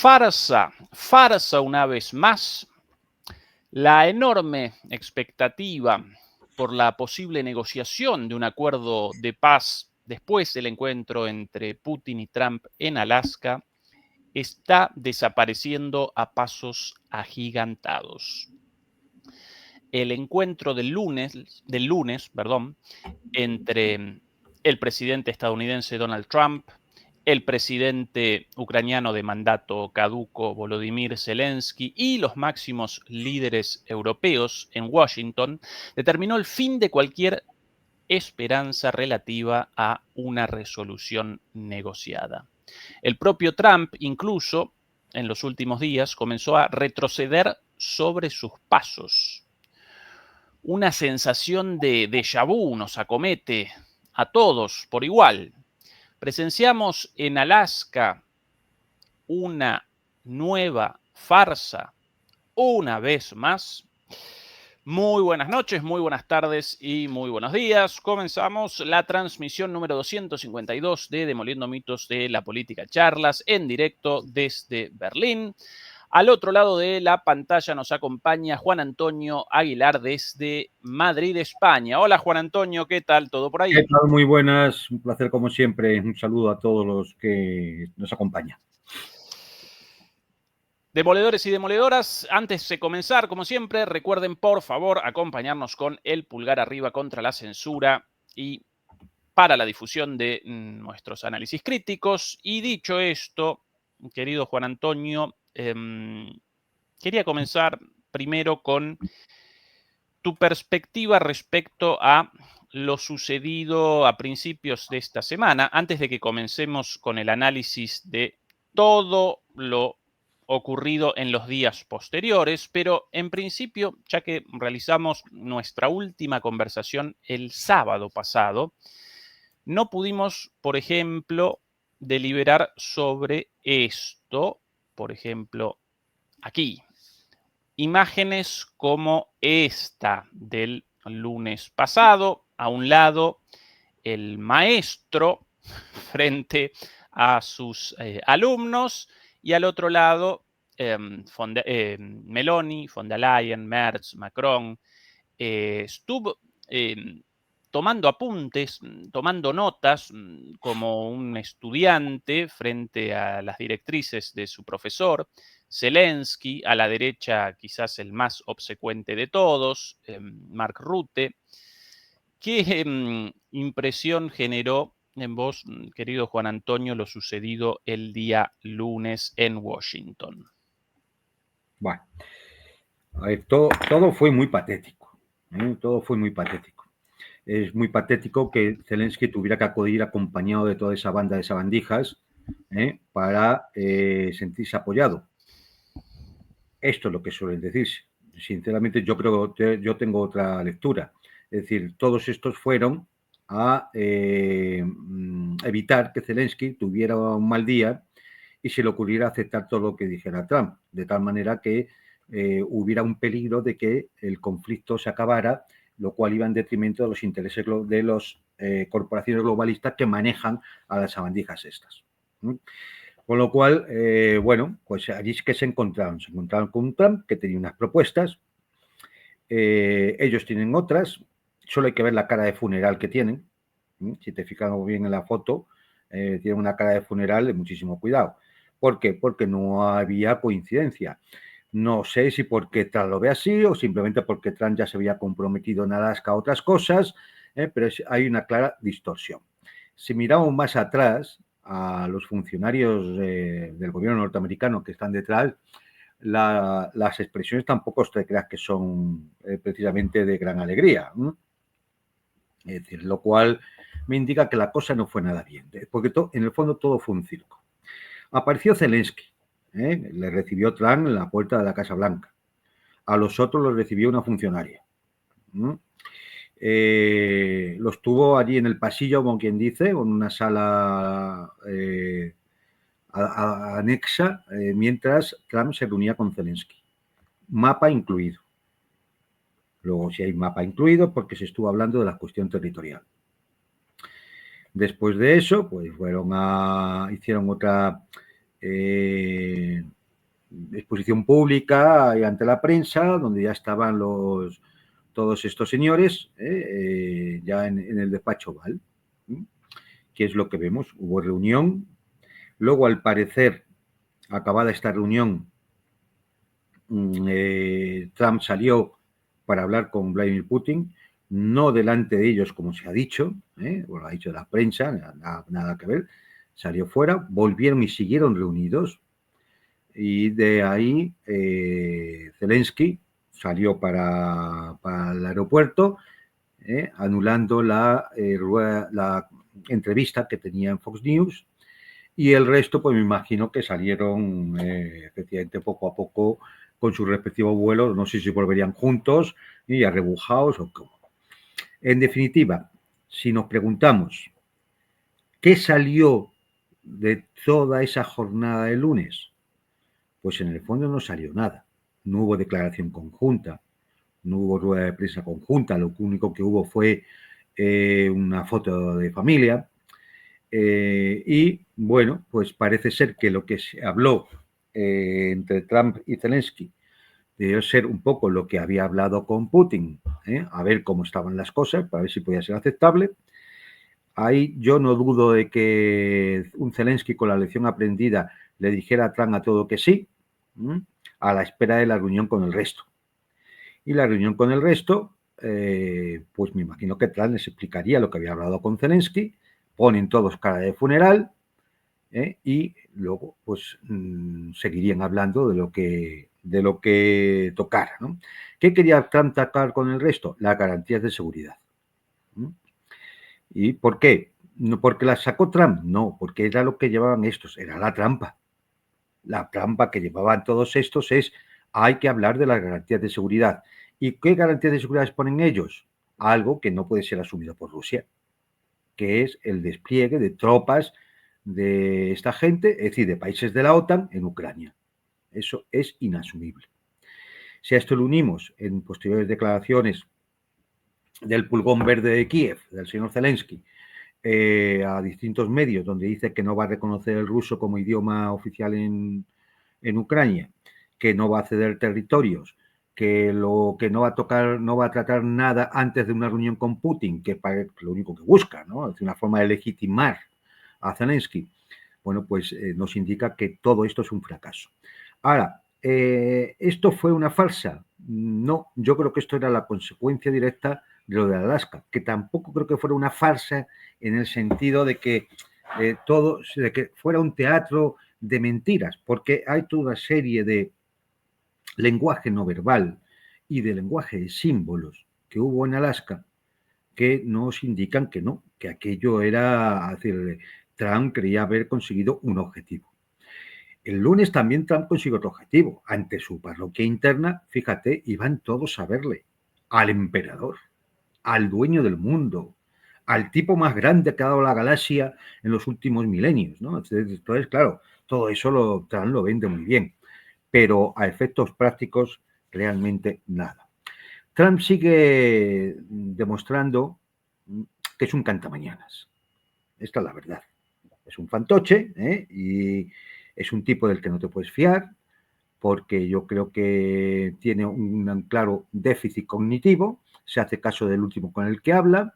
Farsa una vez más. La enorme expectativa por la posible negociación de un acuerdo de paz después del encuentro entre Putin y Trump en Alaska está desapareciendo a pasos agigantados. El encuentro del lunes, entre el presidente estadounidense Donald Trump, el presidente ucraniano de mandato caduco Volodymyr Zelensky y los máximos líderes europeos en Washington determinó el fin de cualquier esperanza relativa a una resolución negociada. El propio Trump, incluso en los últimos días, comenzó a retroceder sobre sus pasos. Una sensación de déjà vu nos acomete a todos por igual. Presenciamos en Alaska una nueva farsa, una vez más. Muy buenas noches, muy buenas tardes y muy buenos días. Comenzamos la transmisión número 252 de Demoliendo Mitos de la Política Charlas en directo desde Berlín. Al otro lado de la pantalla nos acompaña Juan Antonio Aguilar desde Madrid, España. Hola Juan Antonio, ¿qué tal? ¿Todo por ahí? ¿Qué tal? Muy buenas, un placer como siempre. Un saludo a todos los que nos acompañan. Demoledores y demoledoras, antes de comenzar, como siempre, recuerden por favor acompañarnos con el pulgar arriba contra la censura y para la difusión de nuestros análisis críticos. Y dicho esto, querido Juan Antonio, quería comenzar primero con tu perspectiva respecto a lo sucedido a principios de esta semana, antes de que comencemos con el análisis de todo lo ocurrido en los días posteriores, pero en principio, ya que realizamos nuestra última conversación el sábado pasado, no pudimos, por ejemplo, deliberar sobre esto, por ejemplo, aquí. Imágenes como esta del lunes pasado, a un lado el maestro frente a sus alumnos y al otro lado Meloni, von der Leyen, Merz, Macron, estuvo tomando apuntes, tomando notas como un estudiante frente a las directrices de su profesor. Zelensky, a la derecha quizás el más obsecuente de todos, Mark Rutte. ¿Qué impresión generó en vos, querido Juan Antonio, lo sucedido el día lunes en Washington? Bueno, a ver, todo fue muy patético. Todo fue muy patético. Es muy patético que Zelensky tuviera que acudir acompañado de toda esa banda de sabandijas para sentirse apoyado. Esto es lo que suelen decirse. Sinceramente, yo creo que yo tengo otra lectura. Es decir, todos estos fueron a evitar que Zelensky tuviera un mal día y se le ocurriera aceptar todo lo que dijera Trump, de tal manera que hubiera un peligro de que el conflicto se acabara, lo cual iba en detrimento de los intereses de las corporaciones globalistas que manejan a las sabandijas estas. Con lo cual, bueno, pues allí es que se encontraron con un Trump que tenía unas propuestas, ellos tienen otras, solo hay que ver la cara de funeral que tienen. Si te fijas bien en la foto, tienen una cara de funeral de muchísimo cuidado. ¿Por qué? Porque no había coincidencia. No sé si porque Trump lo ve así o simplemente porque Trump ya se había comprometido en Alaska a otras cosas, pero hay una clara distorsión. Si miramos más atrás a los funcionarios del gobierno norteamericano que están detrás, las expresiones tampoco te creas que son precisamente de gran alegría. Es decir, lo cual me indica que la cosa no fue nada bien, porque en el fondo todo fue un circo. Apareció Zelensky, le recibió Trump en la puerta de la Casa Blanca. A los otros los recibió una funcionaria. Los tuvo allí en el pasillo, como quien dice, en una sala anexa, mientras Trump se reunía con Zelensky. Mapa incluido. Luego, si hay mapa incluido, porque se estuvo hablando de la cuestión territorial. Después de eso, pues hicieron otra exposición pública y ante la prensa, donde ya estaban todos estos señores ya en el despacho Oval. ¿Qué es lo que vemos? Hubo reunión. Luego, al parecer, acabada esta reunión, Trump salió para hablar con Vladimir Putin, no delante de ellos, como se ha dicho, o lo ha dicho la prensa, nada que ver, salió fuera, volvieron y siguieron reunidos, y de ahí Zelensky salió para el aeropuerto, anulando la entrevista que tenía en Fox News, y el resto, pues me imagino que salieron efectivamente poco a poco con sus respectivos vuelos, no sé si volverían juntos y arrebujados o cómo. En definitiva, si nos preguntamos qué salió de toda esa jornada de lunes, pues en el fondo no salió nada. No hubo declaración conjunta, no hubo rueda de prensa conjunta, lo único que hubo fue una foto de familia. Y bueno, pues parece ser que lo que se habló entre Trump y Zelensky debió ser un poco lo que había hablado con Putin, a ver cómo estaban las cosas, para ver si podía ser aceptable. Ahí yo no dudo de que un Zelensky con la lección aprendida le dijera a Trump a todo que sí, a la espera de la reunión con el resto. Y la reunión con el resto, pues me imagino que Trump les explicaría lo que había hablado con Zelensky, ponen todos cara de funeral, y luego pues seguirían hablando de lo que tocara, ¿no? ¿Qué quería Trump tocar con el resto? Las garantías de seguridad. ¿Y por qué? No porque las sacó Trump, no, porque era lo que llevaban estos, era la trampa. La trampa que llevaban todos estos es, hay que hablar de las garantías de seguridad. ¿Y qué garantías de seguridad ponen ellos? Algo que no puede ser asumido por Rusia, que es el despliegue de tropas de esta gente, es decir, de países de la OTAN en Ucrania. Eso es inasumible. Si a esto lo unimos en posteriores declaraciones del pulgón verde de Kiev, del señor Zelensky, a distintos medios, donde dice que no va a reconocer el ruso como idioma oficial en Ucrania, que no va a ceder territorios, que lo que no va a tocar, no va a tratar nada antes de una reunión con Putin, que es lo único que busca, ¿no? Es una forma de legitimar a Zelensky. Bueno, pues nos indica que todo esto es un fracaso. Ahora, ¿esto fue una farsa? No, yo creo que esto era la consecuencia directa de lo de Alaska, que tampoco creo que fuera una farsa en el sentido de que de que fuera un teatro de mentiras, porque hay toda una serie de lenguaje no verbal y de lenguaje de símbolos que hubo en Alaska que nos indican que no, que aquello era, es decir, Trump creía haber conseguido un objetivo. El lunes también Trump consiguió otro objetivo. Ante su parroquia interna, fíjate, iban todos a verle, al emperador, al dueño del mundo, al tipo más grande que ha dado la galaxia en los últimos milenios, ¿no? Entonces, claro, todo eso Trump lo vende muy bien, pero a efectos prácticos, realmente nada. Trump sigue demostrando que es un cantamañanas. Esta es la verdad. Es un fantoche, y es un tipo del que no te puedes fiar, porque yo creo que tiene un claro déficit cognitivo, se hace caso del último con el que habla,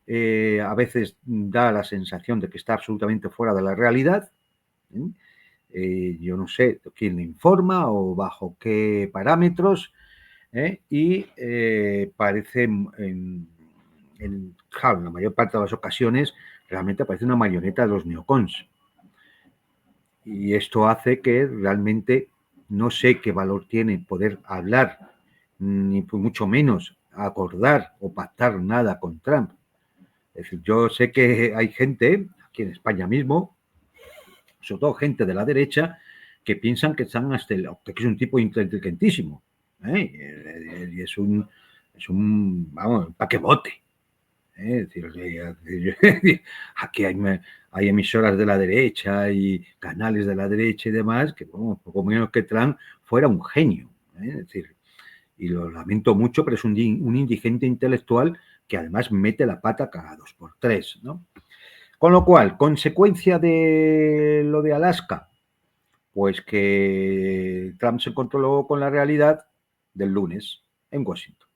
a veces da la sensación de que está absolutamente fuera de la realidad. Yo no sé quién le informa o bajo qué parámetros, y parece, claro, en la mayor parte de las ocasiones, realmente parece una marioneta de los neocons. Y esto hace que realmente no sé qué valor tiene poder hablar, ni mucho menos acordar o pactar nada con Trump. Es decir, yo sé que hay gente, aquí en España mismo, sobre todo gente de la derecha, que piensan que que es un tipo inteligentísimo, y es un vamos, paquebote. Es decir, aquí hay emisoras de la derecha y canales de la derecha y demás que, bueno, poco menos que Trump fuera un genio. Es decir, y lo lamento mucho, pero es un indigente intelectual que además mete la pata cada 2x3, ¿no? Con lo cual, consecuencia de lo de Alaska, Pues que Trump se encontró con la realidad del lunes en Washington.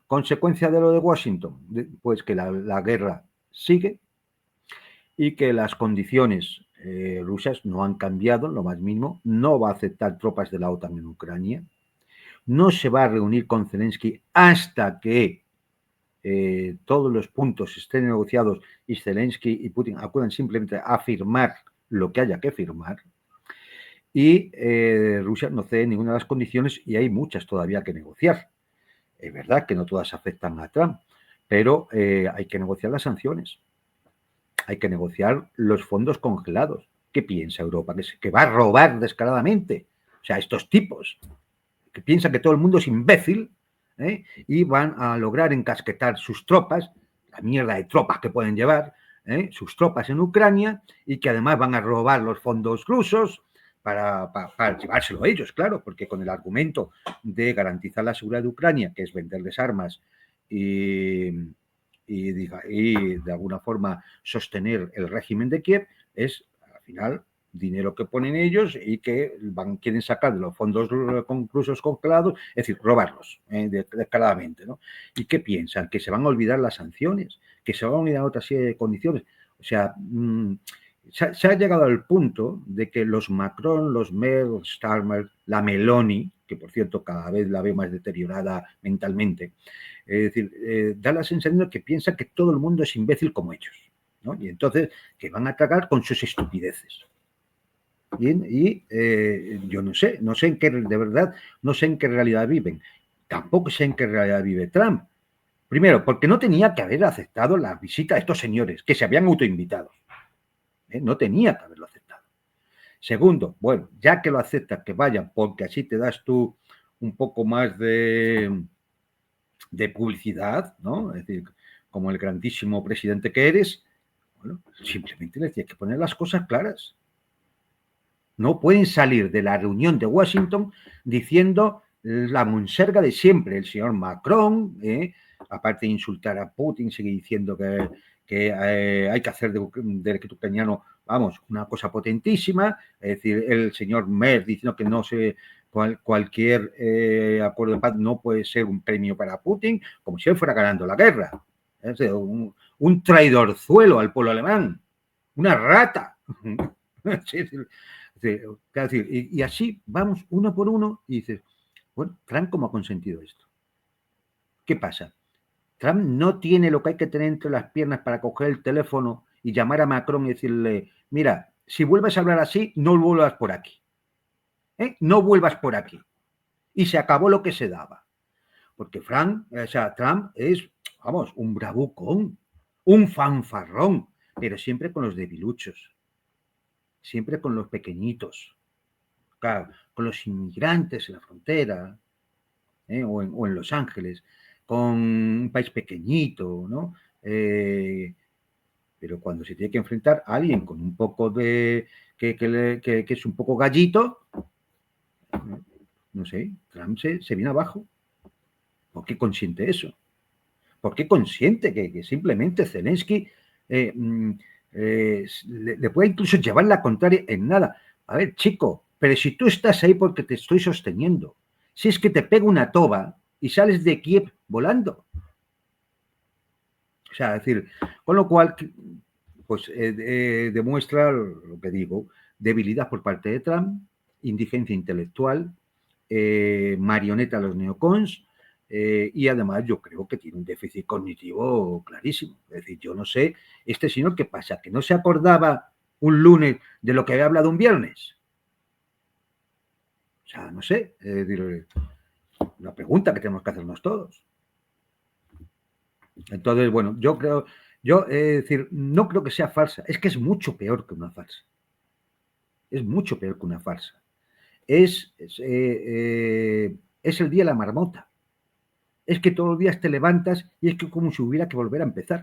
Consecuencia de lo de Washington, pues que la guerra sigue y que las condiciones rusas no han cambiado, lo más mínimo. No va a aceptar tropas de la OTAN en Ucrania. No se va a reunir con Zelensky hasta que todos los puntos estén negociados y Zelensky y Putin acudan simplemente a firmar lo que haya que firmar. Y Rusia no cede ninguna de las condiciones y hay muchas todavía que negociar. Es verdad que no todas afectan a Trump, pero hay que negociar las sanciones. Hay que negociar los fondos congelados. ¿Qué piensa Europa? ¿Que va a robar descaradamente? O sea, estos tipos que piensan que todo el mundo es imbécil y van a lograr encasquetar sus tropas, la mierda de tropas que pueden llevar, sus tropas en Ucrania, y que además van a robar los fondos rusos para llevárselo a ellos, claro, porque con el argumento de garantizar la seguridad de Ucrania, que es venderles armas y de alguna forma sostener el régimen de Kiev, es al final dinero que ponen ellos y que quieren sacar de los fondos rusos congelados, es decir, robarlos descaradamente, ¿no? ¿Y qué piensan? Que se van a olvidar las sanciones, que se van a olvidar otra serie de condiciones. O sea, se ha llegado al punto de que los Macron, los Merkel, Starmer, la Meloni, que por cierto cada vez la veo más deteriorada mentalmente, es decir, da la sensación de que piensa que todo el mundo es imbécil como ellos, ¿no? Y entonces que van a tragar con sus estupideces. Bien, y yo no sé en qué, de verdad, no sé en qué realidad viven. Tampoco sé en qué realidad vive Trump. Primero, porque no tenía que haber aceptado la visita de estos señores que se habían autoinvitado. No tenía que haberlo aceptado. Segundo, bueno, ya que lo aceptas, que vayan, porque así te das tú un poco más de publicidad, ¿no? Es decir, como el grandísimo presidente que eres, bueno, simplemente le tienes que poner las cosas claras. No pueden salir de la reunión de Washington diciendo la monserga de siempre. El señor Macron, aparte de insultar a Putin, sigue diciendo que hay que hacer del ucraniano, vamos, una cosa potentísima. Es decir, el señor Merz diciendo que no se cualquier acuerdo de paz no puede ser un premio para Putin, como si él fuera ganando la guerra. Es decir, un traidorzuelo al pueblo alemán, una rata. Y así vamos uno por uno y dices, bueno, Trump, ¿cómo ha consentido esto? ¿Qué pasa? Trump no tiene lo que hay que tener entre las piernas para coger el teléfono y llamar a Macron y decirle, mira, si vuelves a hablar así, no vuelvas por aquí. No vuelvas por aquí. Y se acabó lo que se daba. Porque Trump es, vamos, un bravucón, un fanfarrón, pero siempre con los debiluchos, siempre con los pequeñitos, claro, con los inmigrantes en la frontera, o en Los Ángeles, con un país pequeñito, ¿no? Pero cuando se tiene que enfrentar a alguien con un poco de que es un poco gallito, no sé, Trump se viene abajo. ¿Por qué consiente eso? ¿Por qué consiente que simplemente Zelensky le pueda incluso llevar la contraria en nada? A ver, chico, pero si tú estás ahí porque te estoy sosteniendo, si es que te pega una toba y sales de Kiev volando. O sea, es decir, con lo cual, pues demuestra lo que digo, debilidad por parte de Trump, indigencia intelectual, marioneta a los neocons, y además yo creo que tiene un déficit cognitivo clarísimo. Es decir, yo no sé, este señor, ¿qué pasa? ¿Que no se acordaba un lunes de lo que había hablado un viernes? O sea, no sé, una pregunta que tenemos que hacernos todos. Entonces, bueno, yo creo, decir, no creo que sea falsa, es que es mucho peor que una farsa. Es mucho peor que una farsa. Es el día de la marmota. Es que todos los días te levantas y es que como si hubiera que volver a empezar.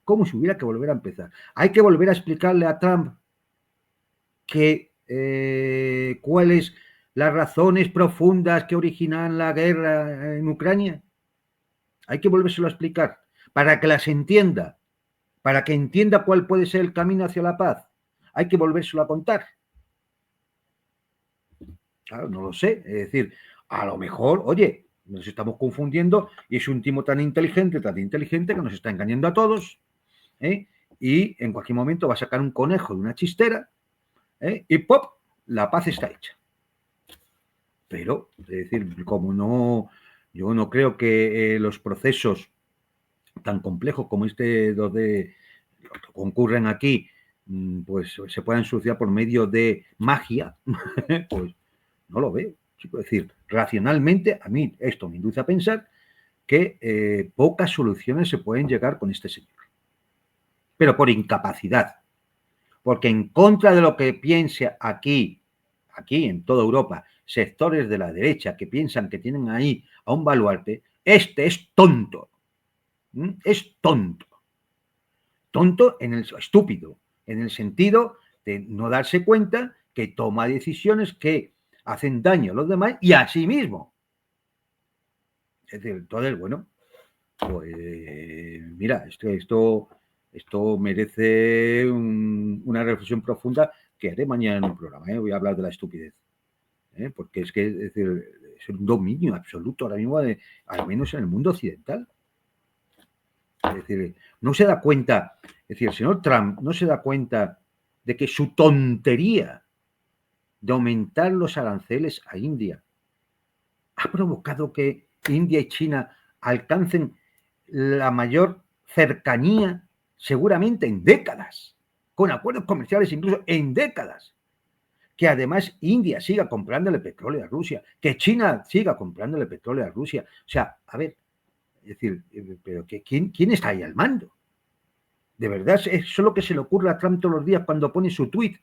Como si hubiera que volver a empezar. Hay que volver a explicarle a Trump que cuáles las razones profundas que originan la guerra en Ucrania. Hay que volvérselo a explicar para que las entienda, para que entienda cuál puede ser el camino hacia la paz. Hay que volvérselo a contar. Claro, no lo sé. Es decir, a lo mejor, oye, nos estamos confundiendo y es un tipo tan inteligente que nos está engañando a todos, ¿eh? Y en cualquier momento va a sacar un conejo de una chistera, ¿eh? Y ¡pop! La paz está hecha. Pero, es decir, como no, yo no creo que los procesos tan complejos como este donde concurren aquí, pues se puedan solucionar por medio de magia, pues no lo veo. Es decir, racionalmente, a mí esto me induce a pensar que pocas soluciones se pueden llegar con este señor. Pero por incapacidad. Porque en contra de lo que piense aquí en toda Europa, sectores de la derecha que piensan que tienen ahí a un baluarte, este es tonto. Es tonto. Tonto en el estúpido, en el sentido de no darse cuenta que toma decisiones que hacen daño a los demás y a sí mismo. Es decir, entonces, bueno, pues mira, esto merece una reflexión profunda que haré mañana en un programa. Voy a hablar de la estupidez. Porque es que es decir, es un dominio absoluto ahora mismo, al menos en el mundo occidental. Es decir, no se da cuenta, es decir, el señor Trump no se da cuenta de que su tontería de aumentar los aranceles a India ha provocado que India y China alcancen la mayor cercanía seguramente en décadas, con acuerdos comerciales incluso en décadas. Que además India siga comprándole petróleo a Rusia, que China siga comprándole petróleo a Rusia. O sea, a ver, es decir, pero ¿quién está ahí al mando? De verdad, es solo que se le ocurre a Trump todos los días cuando pone su tweet.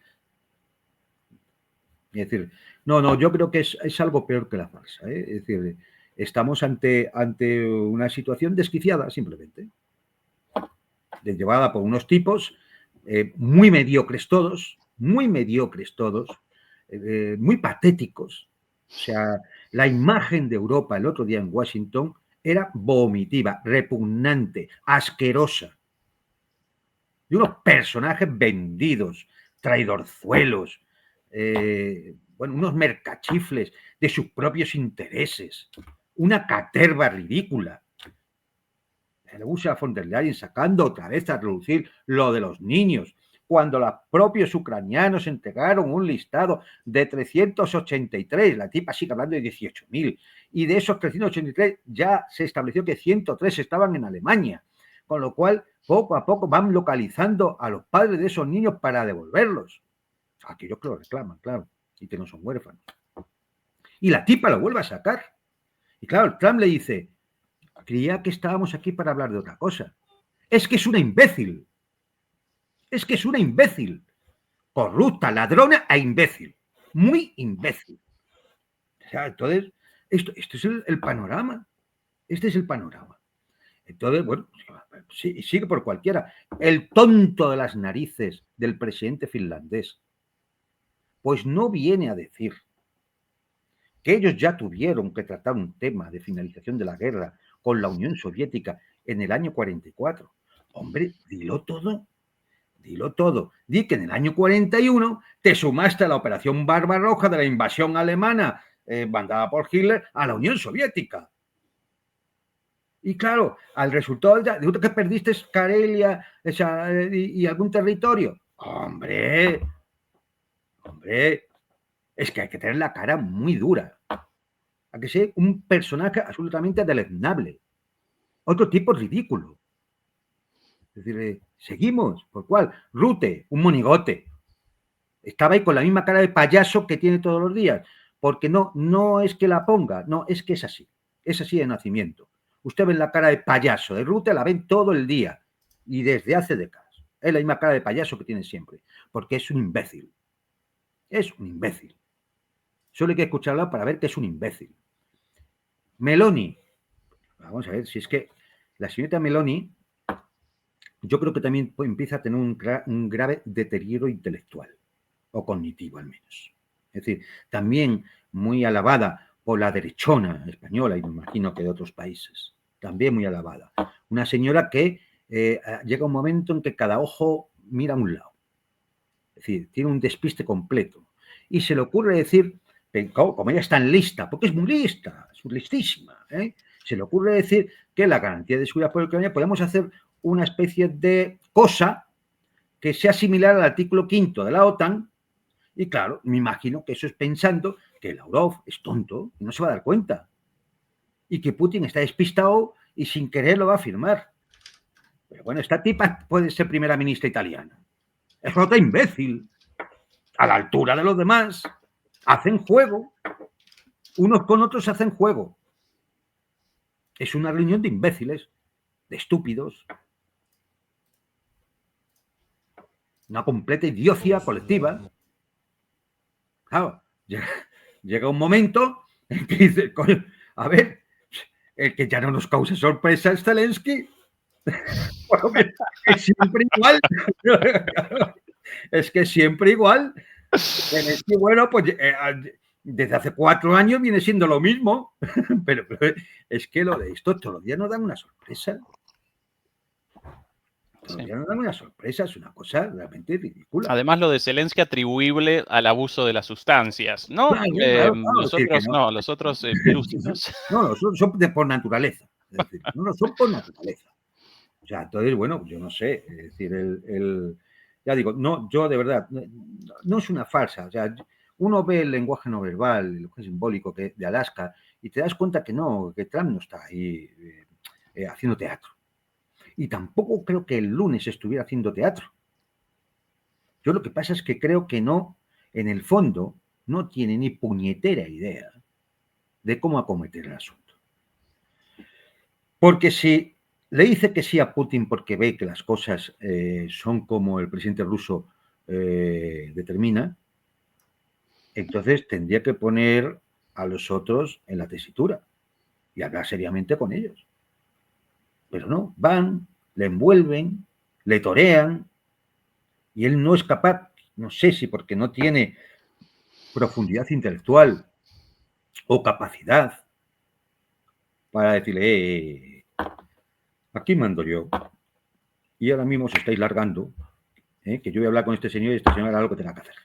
Es decir, no, yo creo que es algo peor que la farsa. Es decir, estamos ante una situación desquiciada, simplemente, llevada por unos tipos muy mediocres todos, muy patéticos. O sea, la imagen de Europa el otro día en Washington era vomitiva, repugnante, asquerosa. De unos personajes vendidos, traidorzuelos, bueno, unos mercachifles de sus propios intereses, una caterva ridícula. Ursula von der Leyen sacando otra vez a reducir lo de los niños, cuando los propios ucranianos entregaron un listado de 383, la tipa sigue hablando de 18.000, y de esos 383 ya se estableció que 103 estaban en Alemania, con lo cual poco a poco van localizando a los padres de esos niños para devolverlos. Aquellos que lo reclaman, claro, y que no son huérfanos. Y la tipa lo vuelve a sacar. Y claro, Trump le dice, creía que estábamos aquí para hablar de otra cosa. Es que es una imbécil. Es que es una imbécil. Corrupta, ladrona e imbécil. Muy imbécil. O sea, entonces, esto es el panorama. Este es el panorama. Entonces, bueno, sigue por cualquiera. El tonto de las narices del presidente finlandés, pues no viene a decir que ellos ya tuvieron que tratar un tema de finalización de la guerra con la Unión Soviética en el año 44. Hombre, dilo todo. Dilo todo. Di que en el año 41 te sumaste a la Operación Barbarroja de la invasión alemana mandada por Hitler a la Unión Soviética. Y claro, al resultado de que perdiste Karelia y algún territorio. Hombre, es que hay que tener la cara muy dura. Hay que ser un personaje absolutamente deleznable. Otro tipo ridículo. Es decir, seguimos. ¿Por cuál? Rute, un monigote. Estaba ahí con la misma cara de payaso que tiene todos los días. Porque no es que la ponga, no, es que es así. Es así de nacimiento. Usted ve la cara de payaso de Rute, la ven todo el día. Y desde hace décadas. Es la misma cara de payaso que tiene siempre. Porque es un imbécil. Es un imbécil. Solo hay que escucharla para ver que es un imbécil. Meloni. Vamos a ver, si es que la señorita Meloni, yo creo que también empieza a tener un grave deterioro intelectual, o cognitivo al menos. Es decir, también muy alabada por la derechona española, y me imagino que de otros países, también muy alabada. Una señora que llega un momento en que cada ojo mira a un lado. Es decir, tiene un despiste completo. Y se le ocurre decir como ella es tan lista, porque es muy lista, es listísima, se le ocurre decir que la garantía de seguridad por Ucrania podemos hacer una especie de cosa que sea similar al artículo 5 de la OTAN. Y claro, me imagino que eso es pensando que Lavrov es tonto y no se va a dar cuenta. Y que Putin está despistado y sin querer lo va a firmar. Pero bueno, esta tipa puede ser primera ministra italiana. Es otra imbécil. A la altura de los demás. Hacen juego. Unos con otros hacen juego. Es una reunión de imbéciles, de estúpidos. Una completa idiocia colectiva. Claro, llega un momento en que dice, coño, a ver, el que ya no nos cause sorpresa es Zelensky. Bueno, es siempre igual. Es que siempre igual. Zelensky, bueno, pues desde hace 4 años viene siendo lo mismo. Pero es que lo de esto todos los días nos dan una sorpresa. Todos los días nos dan una sorpresa. Es una cosa realmente ridícula. Además, lo de Zelensky atribuible al abuso de las sustancias, ¿no? Claro, los otros no, los otros lúcidos. No, son por naturaleza. Es decir, no son por naturaleza. O sea, entonces, bueno, yo no sé. Es decir, ya digo, no, yo de verdad, no es una farsa. O sea, uno ve el lenguaje no verbal, el lenguaje simbólico de Alaska, y te das cuenta que no, que Trump no está ahí haciendo teatro. Y tampoco creo que el lunes estuviera haciendo teatro. Yo lo que pasa es que creo que no, en el fondo, no tiene ni puñetera idea de cómo acometer el asunto. Porque si le dice que sí a Putin porque ve que las cosas son como el presidente ruso determina, entonces tendría que poner a los otros en la tesitura y hablar seriamente con ellos. Pero no, van, le envuelven, le torean y él no es capaz, no sé si porque no tiene profundidad intelectual o capacidad para decirle, aquí mando yo y ahora mismo os estáis largando, que yo voy a hablar con este señor y este señor hará lo que tenga que hacer.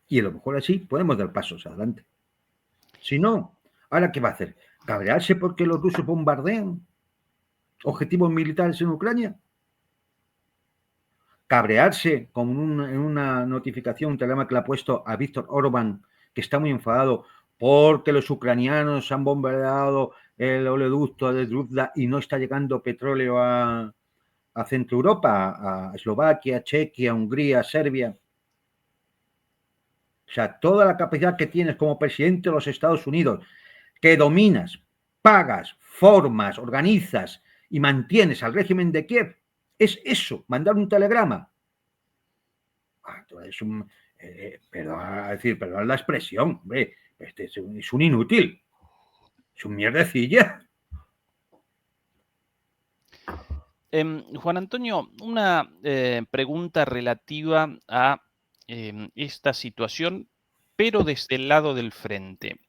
Y a lo mejor así podemos dar pasos adelante. Si no, ¿ahora qué va a hacer? ¿Cabrearse porque los rusos bombardean objetivos militares en Ucrania? ¿Cabrearse con una notificación, un telegrama que le ha puesto a Víctor Orbán, que está muy enfadado porque los ucranianos han bombardeado el oleoducto de Druzhba y no está llegando petróleo a Centro Europa, a Eslovaquia, Chequia, Hungría, Serbia? O sea, toda la capacidad que tienes como presidente de los Estados Unidos, que dominas, pagas, formas, organizas y mantienes al régimen de Kiev, es eso, mandar un telegrama. Es un, perdón la expresión, hombre, es un inútil, es un mierdecilla. Juan Antonio, una pregunta relativa a esta situación, pero desde el lado del frente.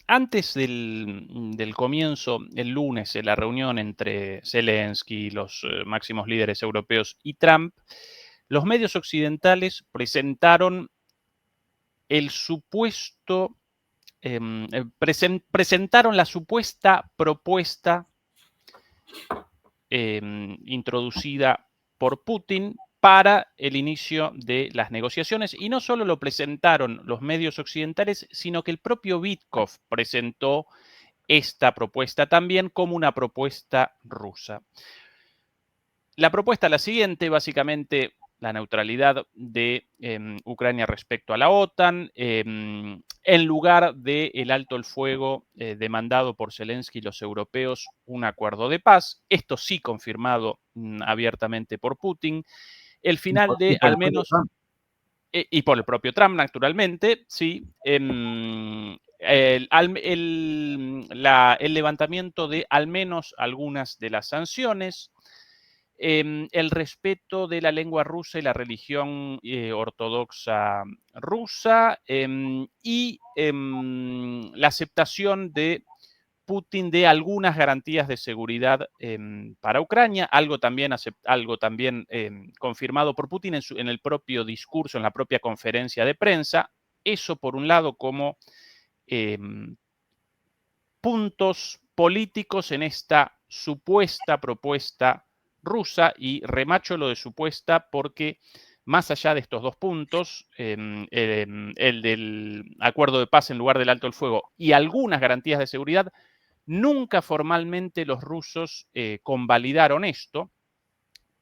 Antes del comienzo, el lunes, de la reunión entre Zelensky, los máximos líderes europeos y Trump, los medios occidentales presentaron el supuesto, presentaron la supuesta propuesta introducida por Putin para el inicio de las negociaciones. Y no solo lo presentaron los medios occidentales, sino que el propio Vitkov presentó esta propuesta también como una propuesta rusa. La propuesta es la siguiente, básicamente la neutralidad de Ucrania respecto a la OTAN, en lugar del alto el fuego demandado por Zelensky y los europeos, un acuerdo de paz, esto sí confirmado abiertamente por Putin, el final de al menos, y por el propio Trump naturalmente, sí, el levantamiento de al menos algunas de las sanciones, el respeto de la lengua rusa y la religión ortodoxa rusa y la aceptación de Putin dé algunas garantías de seguridad para Ucrania, algo también confirmado por Putin en el propio discurso, en la propia conferencia de prensa. Eso, por un lado, como puntos políticos en esta supuesta propuesta rusa, y remacho lo de supuesta porque más allá de estos dos puntos, el del acuerdo de paz en lugar del alto el fuego y algunas garantías de seguridad, nunca formalmente los rusos convalidaron esto,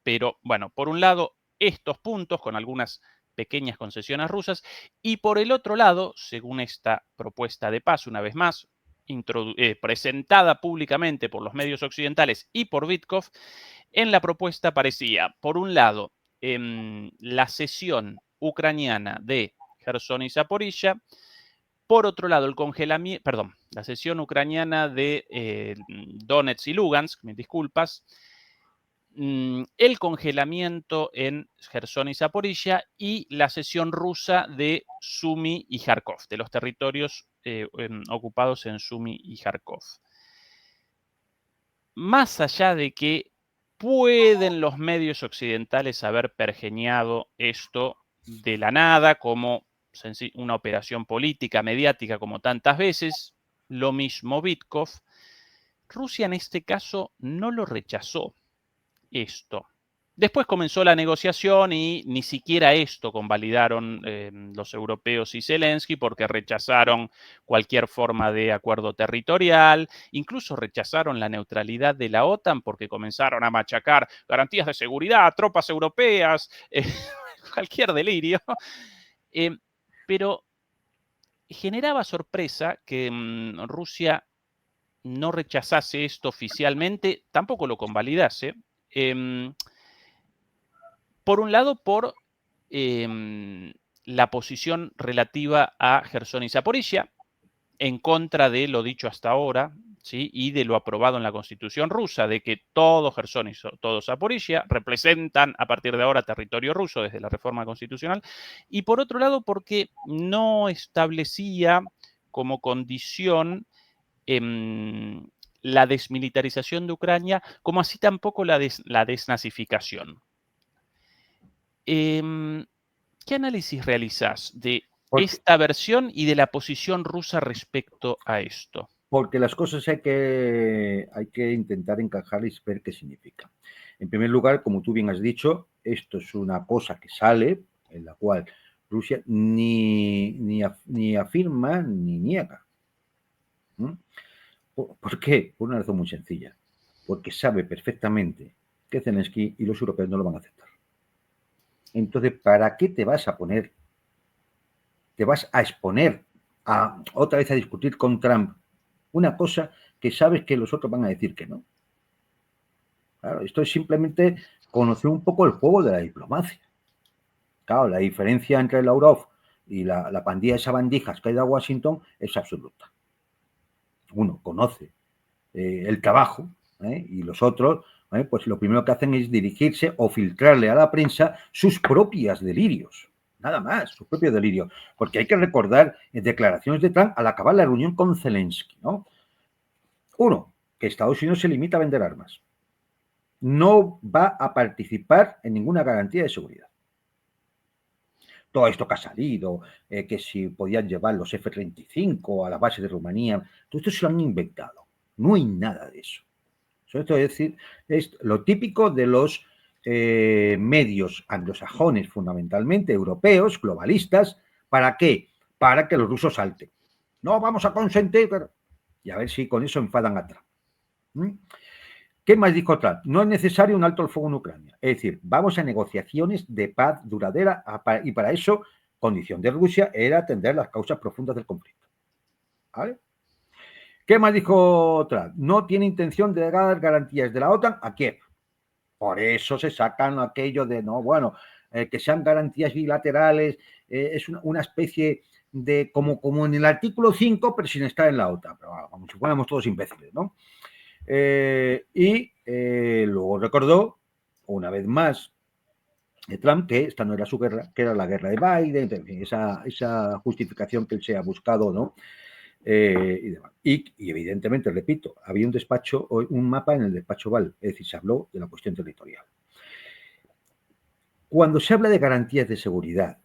pero bueno, por un lado, estos puntos con algunas pequeñas concesiones rusas, y por el otro lado, según esta propuesta de paz, una vez más, presentada públicamente por los medios occidentales y por Vitkov, en la propuesta aparecía, por un lado, la cesión ucraniana de Gerson y Zaporilla, por otro lado, la cesión ucraniana de Donetsk y Lugansk, mis disculpas, el congelamiento en Gerson y Zaporilla y la cesión rusa de Sumy y Kharkov, de los territorios ocupados en Sumy y Kharkov. Más allá de que pueden los medios occidentales haber pergeñado esto de la nada como una operación política, mediática, como tantas veces, lo mismo Vitkov, Rusia en este caso no lo rechazó esto. Después comenzó la negociación y ni siquiera esto convalidaron los europeos y Zelensky, porque rechazaron cualquier forma de acuerdo territorial, incluso rechazaron la neutralidad de la OTAN porque comenzaron a machacar garantías de seguridad, tropas europeas, cualquier delirio. Pero generaba sorpresa que Rusia no rechazase esto oficialmente, tampoco lo convalidase. Por un lado, por la posición relativa a Gerson y Zaporilla, en contra de lo dicho hasta ahora, ¿sí? Y de lo aprobado en la Constitución rusa, de que todo Gerson y todo Zaporilla representan a partir de ahora territorio ruso desde la reforma constitucional. Y por otro lado, porque no establecía como condición la desmilitarización de Ucrania, como así tampoco la desnazificación. ¿Qué análisis realizás de esta versión y de la posición rusa respecto a esto? Porque las cosas hay que intentar encajarlas y ver qué significa. En primer lugar, como tú bien has dicho, esto es una cosa que sale, en la cual Rusia ni afirma ni niega. ¿Por qué? Por una razón muy sencilla. Porque sabe perfectamente que Zelensky y los europeos no lo van a aceptar. Entonces, ¿para qué te vas a exponer otra vez a discutir con Trump una cosa que sabes que los otros van a decir que no? Claro, esto es simplemente conocer un poco el juego de la diplomacia. Claro, la diferencia entre Lavrov y la pandilla de sabandijas que ha ido a Washington es absoluta. Uno conoce el trabajo y los otros, pues lo primero que hacen es dirigirse o filtrarle a la prensa sus propios delirios. Nada más, sus propios delirios. Porque hay que recordar declaraciones de Trump al acabar la reunión con Zelensky, ¿no? Uno, que Estados Unidos se limita a vender armas. No va a participar en ninguna garantía de seguridad. Todo esto que ha salido, que si podían llevar los F-35 a la base de Rumanía, todo esto se lo han inventado. No hay nada de eso. Esto es decir, es lo típico de los medios anglosajones, fundamentalmente europeos, globalistas. ¿Para qué? Para que los rusos salten. No vamos a consentir. Y a ver si con eso enfadan a Trump. ¿Qué más dijo Trump? No es necesario un alto el fuego en Ucrania. Es decir, vamos a negociaciones de paz duradera y para eso, condición de Rusia era atender las causas profundas del conflicto. ¿Vale? ¿Qué más dijo Trump? No tiene intención de dar garantías de la OTAN a Kiev. Por eso se sacan aquello de, no, bueno, que sean garantías bilaterales, es una especie de, como en el artículo 5, pero sin estar en la OTAN. Pero vamos, si fuéramos todos imbéciles, ¿no? Luego recordó, una vez más, Trump, que esta no era su guerra, que era la guerra de Biden, en fin, esa justificación que él se ha buscado, ¿no? y demás. Y evidentemente, repito, había un mapa en el despacho Oval, es decir, se habló de la cuestión territorial. Cuando se habla de garantías de seguridad,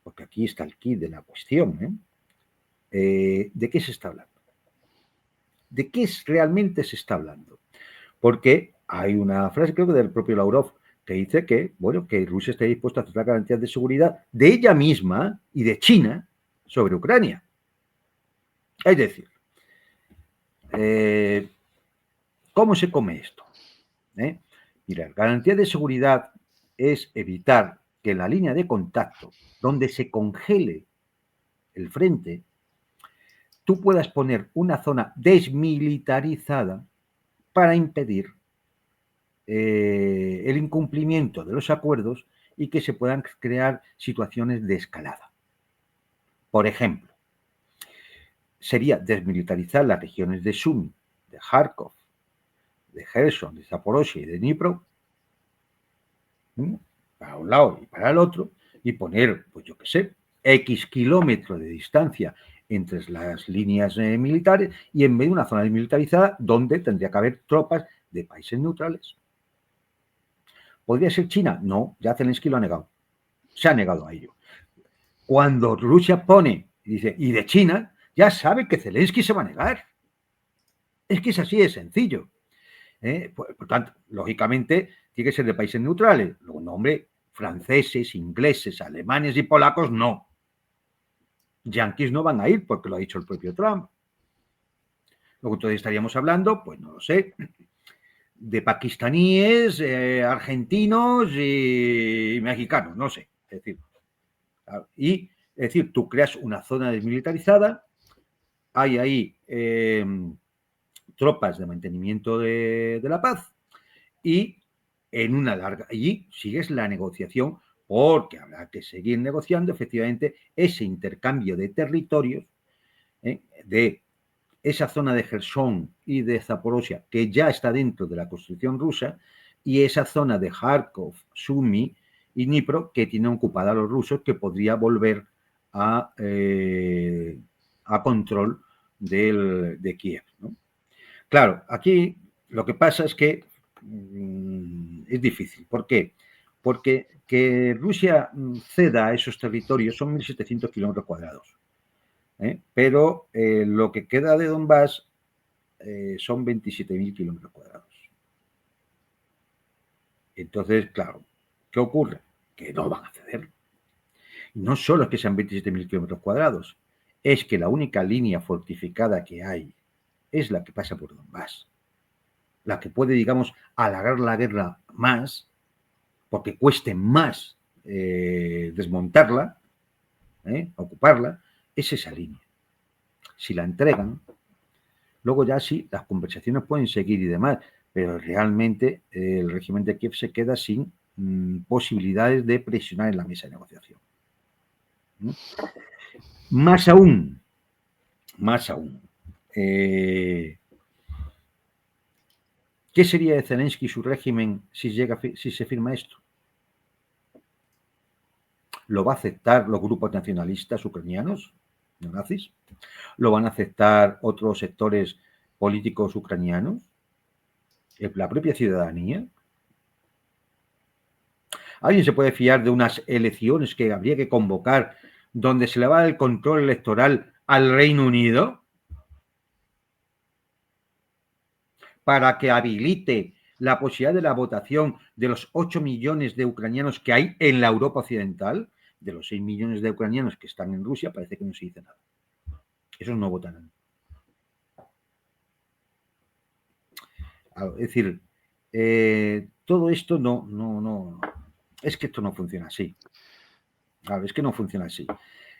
porque aquí está el quid de la cuestión, ¿de qué se está hablando? ¿De qué realmente se está hablando? Porque hay una frase, creo que del propio Lavrov, que dice que, bueno, que Rusia está dispuesta a aceptar garantías de seguridad de ella misma y de China sobre Ucrania. Es decir, ¿cómo se come esto? Mira, garantía de seguridad es evitar que en la línea de contacto, donde se congele el frente, tú puedas poner una zona desmilitarizada para impedir el incumplimiento de los acuerdos y que se puedan crear situaciones de escalada. Por ejemplo, sería desmilitarizar las regiones de Sumy, de Kharkov, de Gerson, de Zaporozhye y de Dnipro, para un lado y para el otro, y poner, pues yo qué sé, X kilómetros de distancia entre las líneas militares y en medio de una zona desmilitarizada donde tendría que haber tropas de países neutrales. ¿Podría ser China? No, ya Zelensky lo ha negado. Se ha negado a ello. Cuando Rusia pone, dice, y de China, ya sabe que Zelensky se va a negar. Es que es así de sencillo. Por tanto, lógicamente, tiene que ser de países neutrales. Luego, no, hombre, franceses, ingleses, alemanes y polacos, no. Yanquis no van a ir porque lo ha dicho el propio Trump. Luego, entonces estaríamos hablando, pues no lo sé, de pakistaníes, argentinos y mexicanos, no sé. Es decir, tú creas una zona desmilitarizada, hay ahí tropas de mantenimiento de la paz y en una larga, allí sigues la negociación porque habrá que seguir negociando efectivamente ese intercambio de territorios de esa zona de Gerson y de Zaporozhia que ya está dentro de la construcción rusa y esa zona de Kharkov, Sumy y Dnipro que tienen ocupada a los rusos que podría volver a control de Kiev, ¿no? Claro, aquí lo que pasa es que es difícil. ¿Por qué? Porque que Rusia ceda esos territorios son 1.700 kilómetros cuadrados. Pero lo que queda de Donbass son 27.000 kilómetros cuadrados. Entonces, claro, ¿qué ocurre? Que no van a ceder. No solo es que sean 27.000 kilómetros cuadrados, es que la única línea fortificada que hay es la que pasa por Donbass. La que puede, digamos, alargar la guerra más, porque cueste más desmontarla, ocuparla, es esa línea. Si la entregan, luego ya sí, las conversaciones pueden seguir y demás, pero realmente el régimen de Kiev se queda sin posibilidades de presionar en la mesa de negociación. Más aún, ¿qué sería de Zelensky y su régimen si se firma esto? ¿Lo va a aceptar los grupos nacionalistas ucranianos, neonazis? ¿Lo van a aceptar otros sectores políticos ucranianos? ¿La propia ciudadanía? ¿Alguien se puede fiar de unas elecciones que habría que convocar donde se le va el control electoral al Reino Unido para que habilite la posibilidad de la votación de los 8 millones de ucranianos que hay en la Europa occidental? De los 6 millones de ucranianos que están en Rusia, parece que no se dice nada. Esos no votarán. Es decir, todo esto no. Es que esto no funciona así. Claro, es que no funciona así.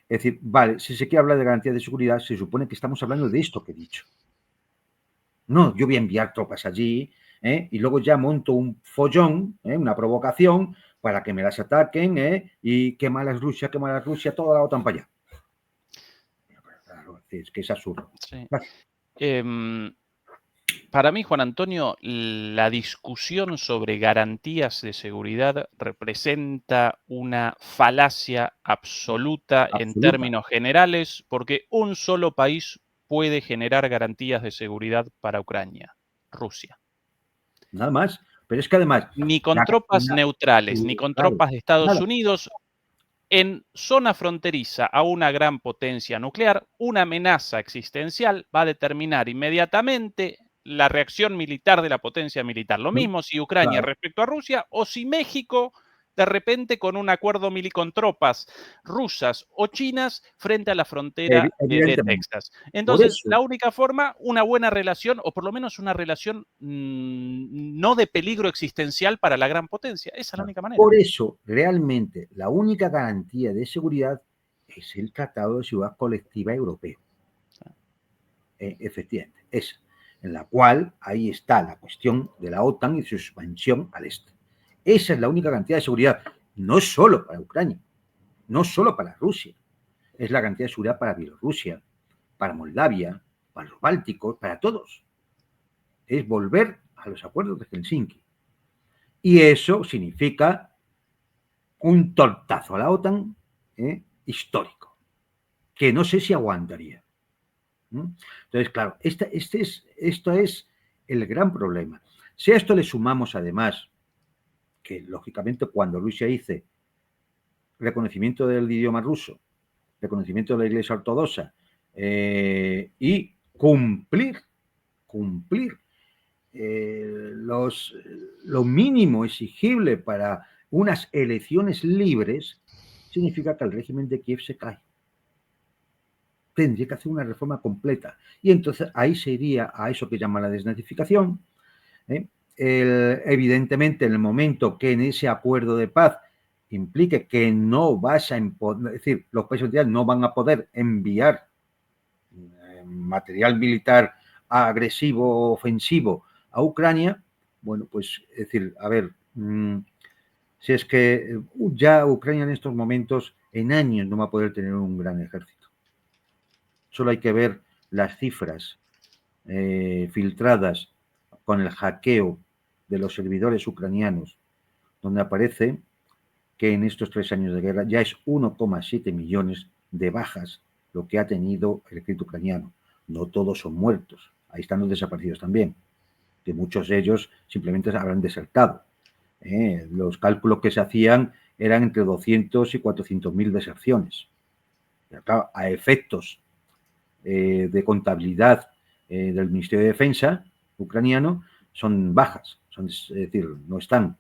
Es decir, vale, si se quiere hablar de garantía de seguridad, se supone que estamos hablando de esto que he dicho. No, yo voy a enviar tropas allí y luego ya monto un follón, una provocación para que me las ataquen y qué mala es Rusia, toda la OTAN para allá. Claro, es que es absurdo. Sí. Para mí, Juan Antonio, la discusión sobre garantías de seguridad representa una falacia absoluta en términos generales, porque un solo país puede generar garantías de seguridad para Ucrania? Rusia. Nada más. Pero es que además... Ni con tropas neutrales, ni con tropas de Estados Unidos, en zona fronteriza a una gran potencia nuclear, una amenaza existencial va a determinar inmediatamente la reacción militar de la potencia militar. Lo mismo si Ucrania respecto a Rusia o si México de repente con un acuerdo con tropas rusas o chinas frente a la frontera de Texas. Entonces, la única forma, una buena relación, o por lo menos una relación no de peligro existencial para la gran potencia. Esa es la única manera. Por eso, realmente, la única garantía de seguridad es el Tratado de Seguridad Colectiva Europeo. Efectivamente, esa, en la cual ahí está la cuestión de la OTAN y su expansión al este. Esa es la única garantía de seguridad, no solo para Ucrania, no solo para Rusia, es la garantía de seguridad para Bielorrusia, para Moldavia, para los Bálticos, para todos. Es volver a los acuerdos de Helsinki. Y eso significa un tortazo a la OTAN histórico, que no sé si aguantaría. Entonces, claro, esto es el gran problema. Si a esto le sumamos además que, lógicamente, cuando Rusia dice reconocimiento del idioma ruso, reconocimiento de la Iglesia Ortodoxa y cumplir lo mínimo exigible para unas elecciones libres, significa que el régimen de Kiev se cae. Tendría que hacer una reforma completa. Y entonces ahí se iría a eso que llama la desnazificación. Evidentemente, en el momento que en ese acuerdo de paz implique que no vas a, es decir, los países mundiales no van a poder enviar material militar agresivo, ofensivo a Ucrania, bueno, pues, es decir, a ver, si es que ya Ucrania en estos momentos, en años, no va a poder tener un gran ejército. Solo hay que ver las cifras filtradas con el hackeo de los servidores ucranianos, donde aparece que en estos 3 años de guerra ya es 1,7 millones de bajas lo que ha tenido el ejército ucraniano. No todos son muertos, ahí están los desaparecidos también, que muchos de ellos simplemente habrán desertado. Los cálculos que se hacían eran entre 200 y 400.000 deserciones. Pero claro, a efectos de contabilidad del Ministerio de Defensa ucraniano, son bajas, es decir, no están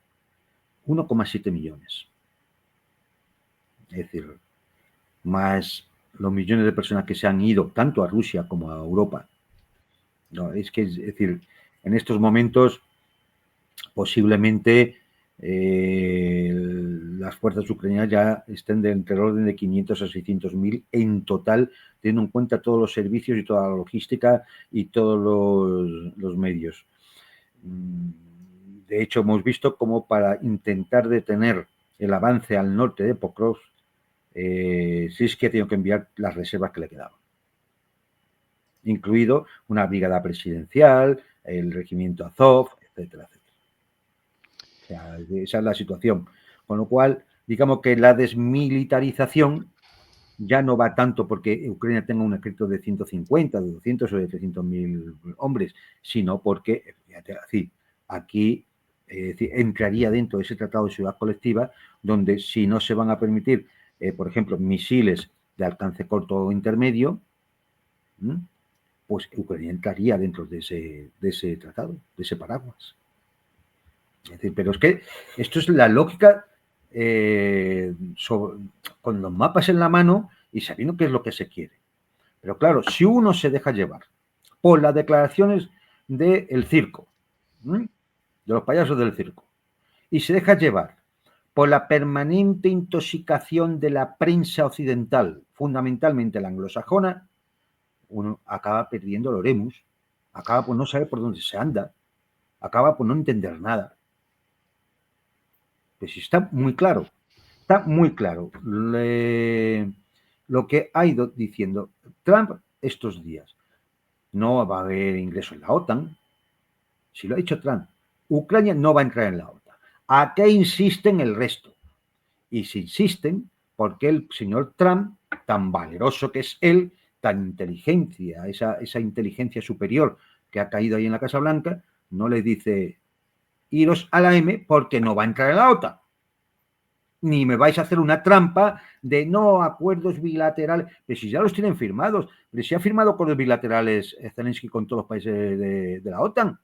1,7 millones. Es decir, más los millones de personas que se han ido tanto a Rusia como a Europa. No, es decir, en estos momentos posiblemente las fuerzas ucranianas ya estén entre el orden de 500 a 600.000 en total, teniendo en cuenta todos los servicios y toda la logística y todos los medios. De hecho, hemos visto cómo para intentar detener el avance al norte de Pokrovsk, Zelensky ha tenido que enviar las reservas que le quedaban, incluido una brigada presidencial, el regimiento Azov, etcétera, etcétera. O sea, esa es la situación. Con lo cual, digamos que la desmilitarización ya no va tanto porque Ucrania tenga un ejército de 150, de 200 o de 300.000 hombres, sino porque, fíjate, aquí entraría dentro de ese tratado de seguridad colectiva, donde si no se van a permitir, por ejemplo, misiles de alcance corto o intermedio, pues Ucrania entraría dentro de ese tratado, de ese paraguas. Es decir, pero es que esto es la lógica con los mapas en la mano y sabiendo qué es lo que se quiere. Pero claro, si uno se deja llevar por las declaraciones del circo, de los payasos del circo, y se deja llevar por la permanente intoxicación de la prensa occidental, fundamentalmente la anglosajona, uno acaba perdiendo el oremus, acaba por no saber por dónde se anda, acaba por no entender nada. Pues está muy claro, lo que ha ido diciendo Trump estos días. No va a haber ingreso en la OTAN, si lo ha dicho Trump. Ucrania no va a entrar en la OTAN. ¿A qué insisten el resto? Y si insisten, porque el señor Trump, tan valeroso que es él, tan inteligencia, esa inteligencia superior que ha caído ahí en la Casa Blanca, no les dice, iros a la M porque no va a entrar en la OTAN. Ni me vais a hacer una trampa de no acuerdos bilaterales. Pero si ya los tienen firmados, pero si ha firmado acuerdos bilaterales Zelensky con todos los países de la OTAN.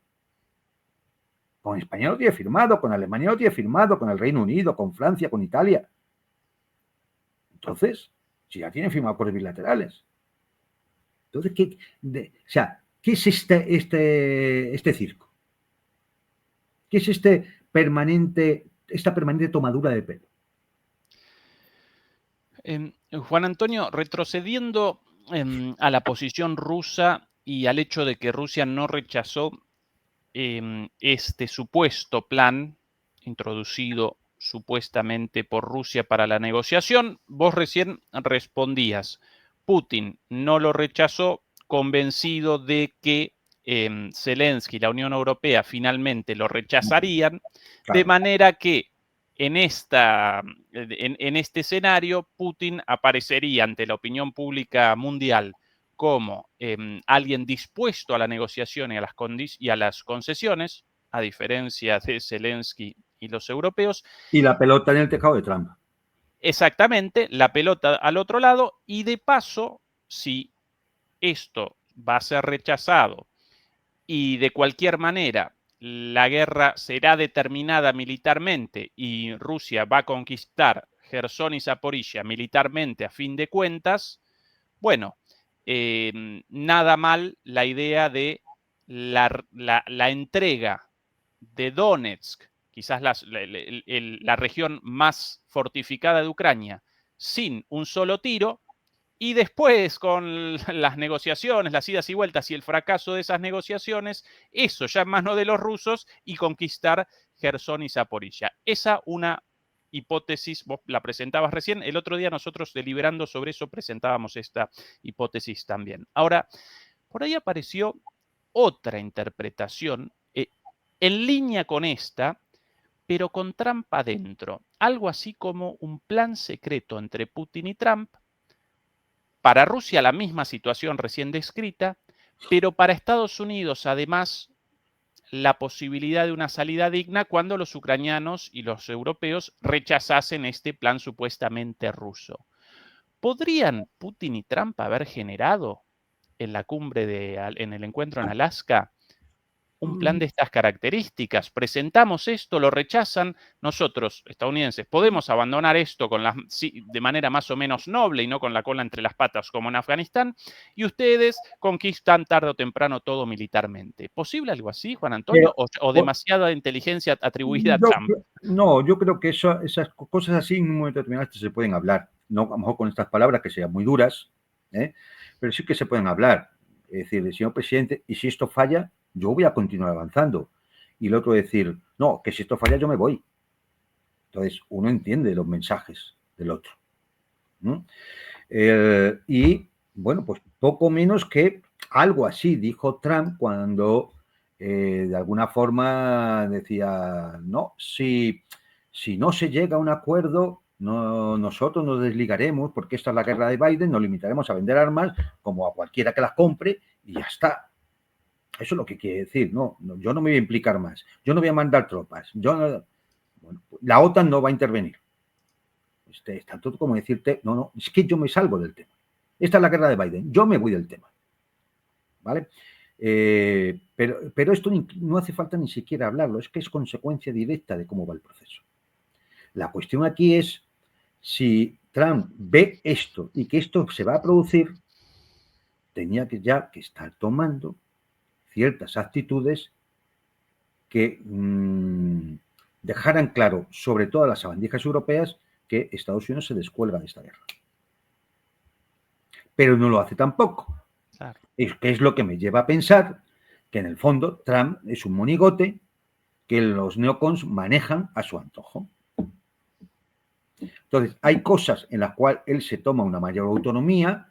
Con España lo tiene firmado, con Alemania lo tiene firmado, con el Reino Unido, con Francia, con Italia. Entonces, si ya tienen firmado acuerdos bilaterales. Entonces, ¿qué es este circo? ¿Qué es esta permanente tomadura de pelo? Juan Antonio, retrocediendo a la posición rusa y al hecho de que Rusia no rechazó este supuesto plan introducido supuestamente por Rusia para la negociación, vos recién respondías, Putin no lo rechazó, convencido de que Zelensky y la Unión Europea finalmente lo rechazarían, Claro. de manera que en este escenario Putin aparecería ante la opinión pública mundial como alguien dispuesto a la negociación y a las concesiones, a diferencia de Zelensky y los europeos. Y la pelota en el tejado de Trump. Exactamente, la pelota al otro lado, y de paso, si esto va a ser rechazado y de cualquier manera la guerra será determinada militarmente y Rusia va a conquistar Jersón y Zaporizhia militarmente a fin de cuentas, bueno, nada mal la idea de la entrega de Donetsk, quizás la región más fortificada de Ucrania, sin un solo tiro, y después con las negociaciones, las idas y vueltas y el fracaso de esas negociaciones, eso ya en manos de los rusos y conquistar Jersón y Zaporizhia. Esa una hipótesis, vos la presentabas recién, el otro día nosotros deliberando sobre eso presentábamos esta hipótesis también. Ahora, por ahí apareció otra interpretación en línea con esta, pero con Trump adentro. Algo así como un plan secreto entre Putin y Trump. Para Rusia la misma situación recién descrita, pero para Estados Unidos además la posibilidad de una salida digna cuando los ucranianos y los europeos rechazasen este plan supuestamente ruso. ¿Podrían Putin y Trump haber generado en la cumbre en el encuentro en Alaska un plan de estas características? Presentamos esto, lo rechazan, nosotros, estadounidenses, podemos abandonar esto de manera más o menos noble y no con la cola entre las patas como en Afganistán, y ustedes conquistan tarde o temprano todo militarmente. ¿Posible algo así, Juan Antonio? ¿O demasiada inteligencia atribuida a Trump? No, yo creo que esas cosas así en un momento determinado se pueden hablar. No, a lo mejor con estas palabras que sean muy duras, pero sí que se pueden hablar. Es decir, el señor presidente, y si esto falla, yo voy a continuar avanzando. Y el otro decir, no, que si esto falla yo me voy. Entonces, uno entiende los mensajes del otro. Y, bueno, pues poco menos que algo así dijo Trump cuando de alguna forma decía, no, si no se llega a un acuerdo, nosotros nos desligaremos porque esta es la guerra de Biden, nos limitaremos a vender armas como a cualquiera que las compre y ya está. Eso es lo que quiere decir, no, yo no me voy a implicar más, yo no voy a mandar tropas, la OTAN no va a intervenir. Está todo como decirte, no, es que yo me salgo del tema. Esta es la guerra de Biden, yo me voy del tema. ¿Vale? Pero esto no hace falta ni siquiera hablarlo, es que es consecuencia directa de cómo va el proceso. La cuestión aquí es si Trump ve esto y que esto se va a producir, tenía que ya que estar tomando ciertas actitudes que dejaran claro, sobre todo a las sabandijas europeas, que Estados Unidos se descuelga de esta guerra. Pero no lo hace tampoco. Claro. Es lo que me lleva a pensar que en el fondo Trump es un monigote que los neocons manejan a su antojo. Entonces, hay cosas en las cuales él se toma una mayor autonomía,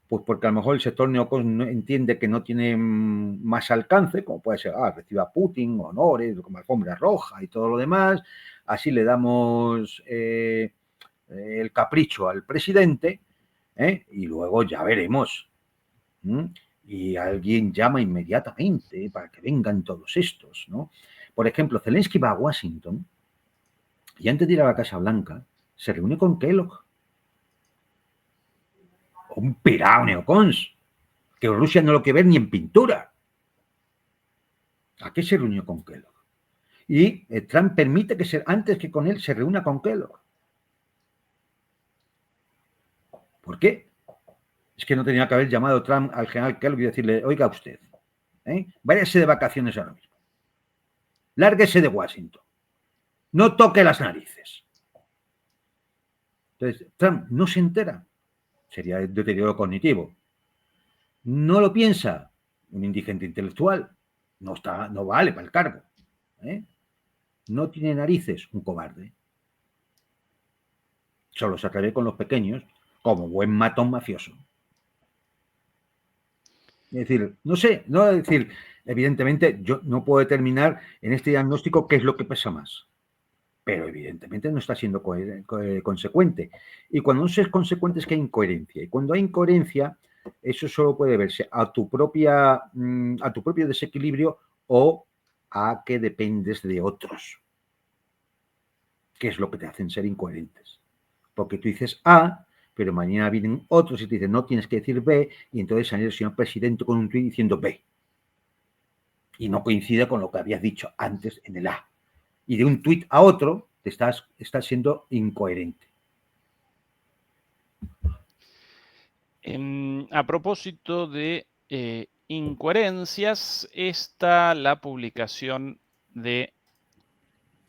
pues porque a lo mejor el sector neocon entiende que no tiene más alcance, como puede ser, reciba Putin, honores, como alfombra roja y todo lo demás, así le damos el capricho al presidente, y luego ya veremos. ¿Mm? Y alguien llama inmediatamente para que vengan todos estos, ¿no? Por ejemplo, Zelensky va a Washington y antes de ir a la Casa Blanca se reúne con Kellogg, un pirao neocons, que Rusia no lo quiere ver ni en pintura. ¿A qué se reunió con Kellogg? Y Trump permite que antes que con él se reúna con Kellogg. ¿Por qué? Es que no tenía que haber llamado Trump al general Kellogg y decirle, oiga usted, váyase de vacaciones ahora mismo. Lárguese de Washington. No toque las narices. Entonces, Trump no se entera. Sería el deterioro cognitivo. No lo piensa. Un indigente intelectual. No vale para el cargo. No tiene narices. Un cobarde. Solo se atreve con los pequeños como buen matón mafioso. Es decir, no sé, evidentemente yo no puedo determinar en este diagnóstico qué es lo que pesa más. Pero evidentemente no está siendo consecuente. Y cuando no es consecuente es que hay incoherencia. Y cuando hay incoherencia, eso solo puede verse a tu propio desequilibrio o a que dependes de otros. ¿Qué es lo que te hacen ser incoherentes? Porque tú dices A, pero mañana vienen otros y te dicen no, tienes que decir B, y entonces sale el señor presidente con un tuit diciendo B. Y no coincide con lo que habías dicho antes en el A. Y de un tuit a otro te estás siendo incoherente. A propósito de incoherencias, está la publicación de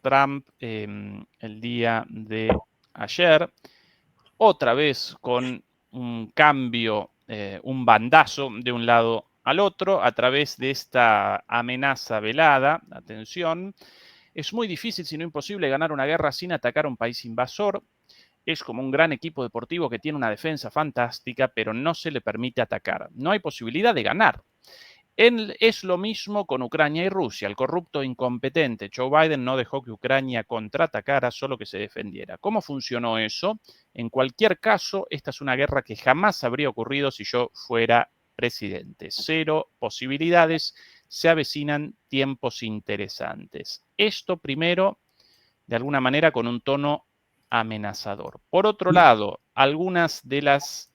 Trump el día de ayer, otra vez con un cambio, un bandazo de un lado al otro a través de esta amenaza velada. Atención, es muy difícil, si no imposible, ganar una guerra sin atacar a un país invasor. Es como un gran equipo deportivo que tiene una defensa fantástica, pero no se le permite atacar. No hay posibilidad de ganar. Es lo mismo con Ucrania y Rusia. El corrupto e incompetente Joe Biden no dejó que Ucrania contraatacara, solo que se defendiera. ¿Cómo funcionó eso? En cualquier caso, esta es una guerra que jamás habría ocurrido si yo fuera presidente. Cero posibilidades. Se avecinan tiempos interesantes. Esto primero, de alguna manera, con un tono amenazador. Por otro lado, algunas de las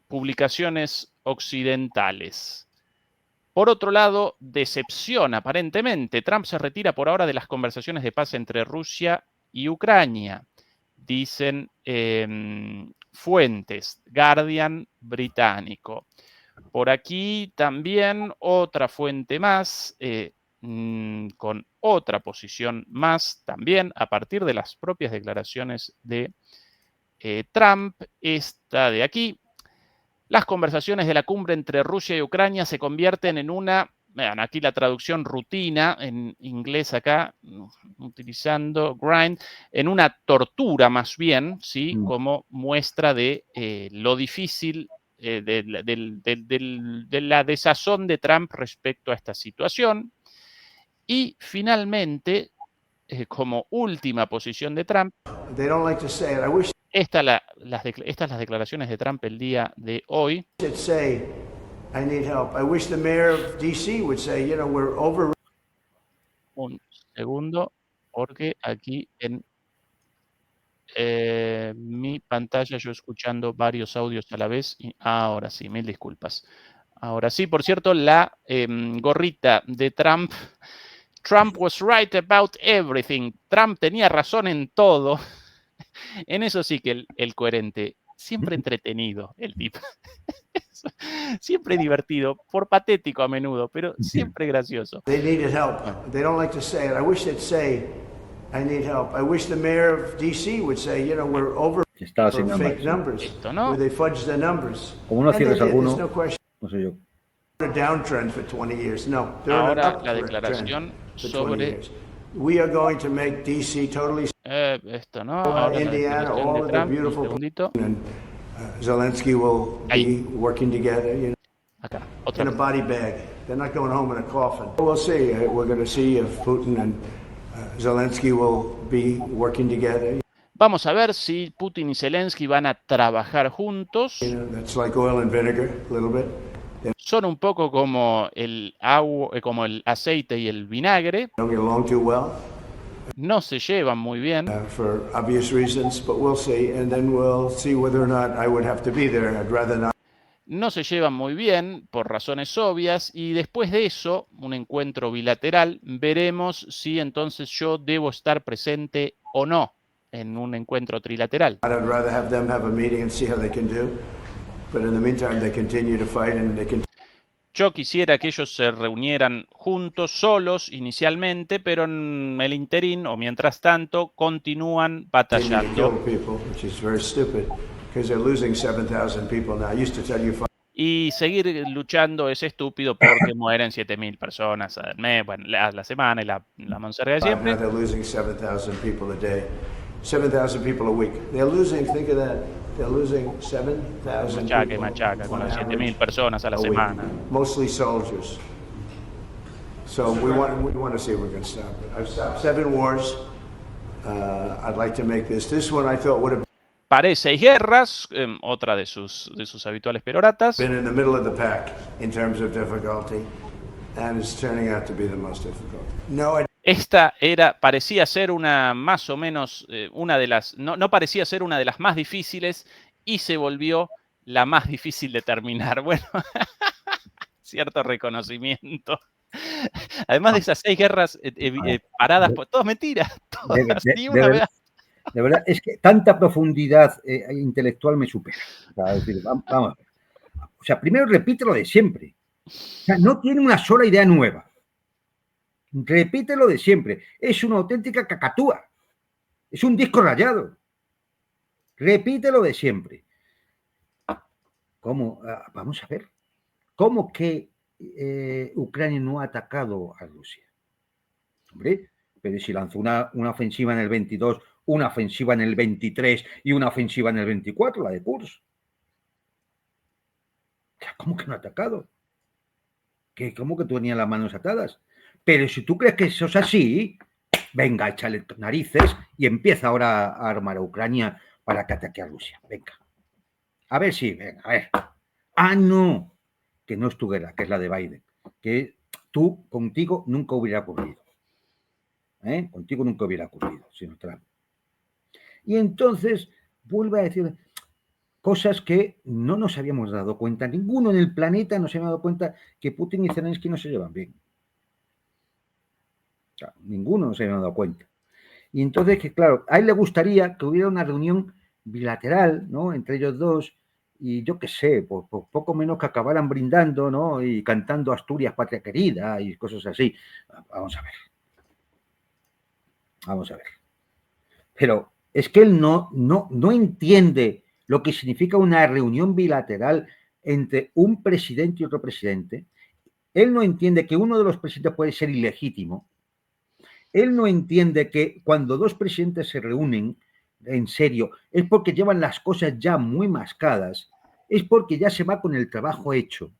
publicaciones occidentales. Por otro lado, decepción aparentemente. Trump se retira por ahora de las conversaciones de paz entre Rusia y Ucrania. Dicen fuentes, Guardian británico. Por aquí también otra fuente más, con otra posición más, también a partir de las propias declaraciones de Trump, esta de aquí. Las conversaciones de la cumbre entre Rusia y Ucrania se convierten en una, vean, aquí la traducción rutina, en inglés acá, utilizando grind, en una tortura más bien, ¿sí? Como muestra de lo difícil, de la desazón de Trump respecto a esta situación. Y finalmente, como última posición de Trump, estas las declaraciones de Trump el día de hoy. Un segundo, porque aquí en mi pantalla yo escuchando varios audios a la vez. Y ahora sí, mil disculpas. Ahora sí, por cierto, la gorrita de Trump. Trump was right about everything. Trump tenía razón en todo. En eso sí que el coherente, siempre entretenido, el tipo. Siempre divertido, por patético a menudo, pero siempre gracioso. They needed help. They don't like to say it. I wish they'd say, I need help. I wish the mayor of D.C. would say, you know, we're over for fake numbers. Esto, ¿no? Where they fudge the numbers. Como no cierres alguno, no question. No sé yo. A downtrend for 20 years. No, they're on an upward trend for 20 years. We are going to make D.C. totally. Esto, ¿no? Ahora Indiana, all of the beautiful. And Zelensky will be working together, you know. Acá, otra in a body bag. They're not going home in a coffin. We'll see. We're going to see if Putin and Zelensky will be working together. Vamos a ver si Putin y Zelensky van a trabajar juntos. Son un poco como el agua, como el aceite y el vinagre. No se llevan muy bien. No se llevan muy bien por razones obvias y después de eso, un encuentro bilateral, veremos si entonces yo debo estar presente o no en un encuentro trilateral. Yo quisiera que ellos se reunieran juntos, solos inicialmente, pero en el interín o mientras tanto continúan batallando. Y seguir luchando es estúpido porque mueren 7.000 personas al mes, bueno, a la semana y la monserga de siempre. 7,000 people a week. They're losing, think of that. They're losing 7,000 people. Machaca, con las 7.000 personas a la semana. Mostly soldiers. So we want to see if we can stop it. I've stopped 7 wars. I'd like to make this one I thought would have Paré 6 guerras, otra de sus habituales peroratas. Been in the middle of the pack in terms of difficulty, and it's turning out to be the most difficult. Esta parecía ser una más o menos, una de las, no parecía ser una de las más difíciles y se volvió la más difícil de terminar. Bueno, cierto reconocimiento. Además de esas 6 guerras paradas, todas mentiras, todas, ni una vez. De verdad, es que tanta profundidad intelectual me supera. O sea, es decir, vamos a ver. O sea, primero repite lo de siempre. O sea, no tiene una sola idea nueva. Repite lo de siempre. Es una auténtica cacatúa. Es un disco rayado. Repite lo de siempre. ¿Cómo? Vamos a ver. ¿Cómo que Ucrania no ha atacado a Rusia? Hombre, pero si lanzó una ofensiva en el 22, una ofensiva en el 23 y una ofensiva en el 24, la de Kursk. ¿Cómo que no ha atacado? ¿Cómo que tenía las manos atadas? Pero si tú crees que eso es así, venga, échale narices y empieza ahora a armar a Ucrania para que ataque a Rusia. Venga. A ver si, venga, a ver. Ah, no, que no es tu guerra, que es la de Biden. Que contigo nunca hubiera ocurrido. Contigo nunca hubiera ocurrido, sino Trump. Y entonces vuelve a decir cosas que no nos habíamos dado cuenta. Ninguno en el planeta nos había dado cuenta que Putin y Zelensky no se llevan bien. O sea, ninguno nos había dado cuenta. Y entonces, que claro, a él le gustaría que hubiera una reunión bilateral, ¿no? Entre ellos dos, y yo qué sé, por poco menos que acabaran brindando, ¿no? Y cantando Asturias, patria querida, y cosas así. Vamos a ver. Vamos a ver. Pero es que él no entiende lo que significa una reunión bilateral entre un presidente y otro presidente. Él no entiende que uno de los presidentes puede ser ilegítimo. Él no entiende que cuando dos presidentes se reúnen en serio es porque llevan las cosas ya muy mascadas, es porque ya se va con el trabajo hecho. O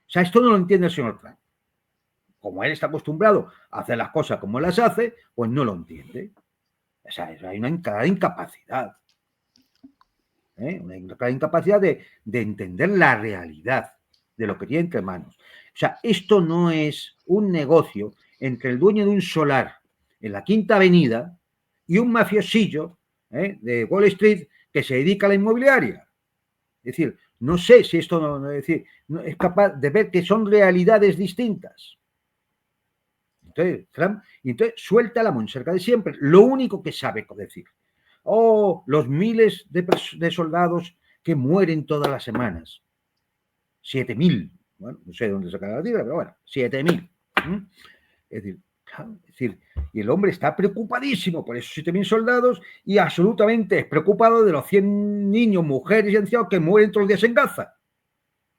sea, esto no lo entiende el señor Trump. Como él está acostumbrado a hacer las cosas como las hace, pues no lo entiende. O sea, hay una clara incapacidad. Una clara incapacidad de entender la realidad de lo que tiene entre manos. O sea, esto no es un negocio entre el dueño de un solar en la Quinta Avenida y un mafiosillo de Wall Street que se dedica a la inmobiliaria. Es decir, no sé si esto no es capaz de ver que son realidades distintas. Entonces, Trump, suelta la monserga de siempre. Lo único que sabe decir. Oh, los miles de soldados que mueren todas las semanas. 7.000. Bueno, no sé de dónde sacar la cifra, pero bueno, 7.000. Es decir, y el hombre está preocupadísimo por esos 7.000 soldados y absolutamente preocupado de los 100 niños, mujeres y ancianos que mueren todos los días en Gaza.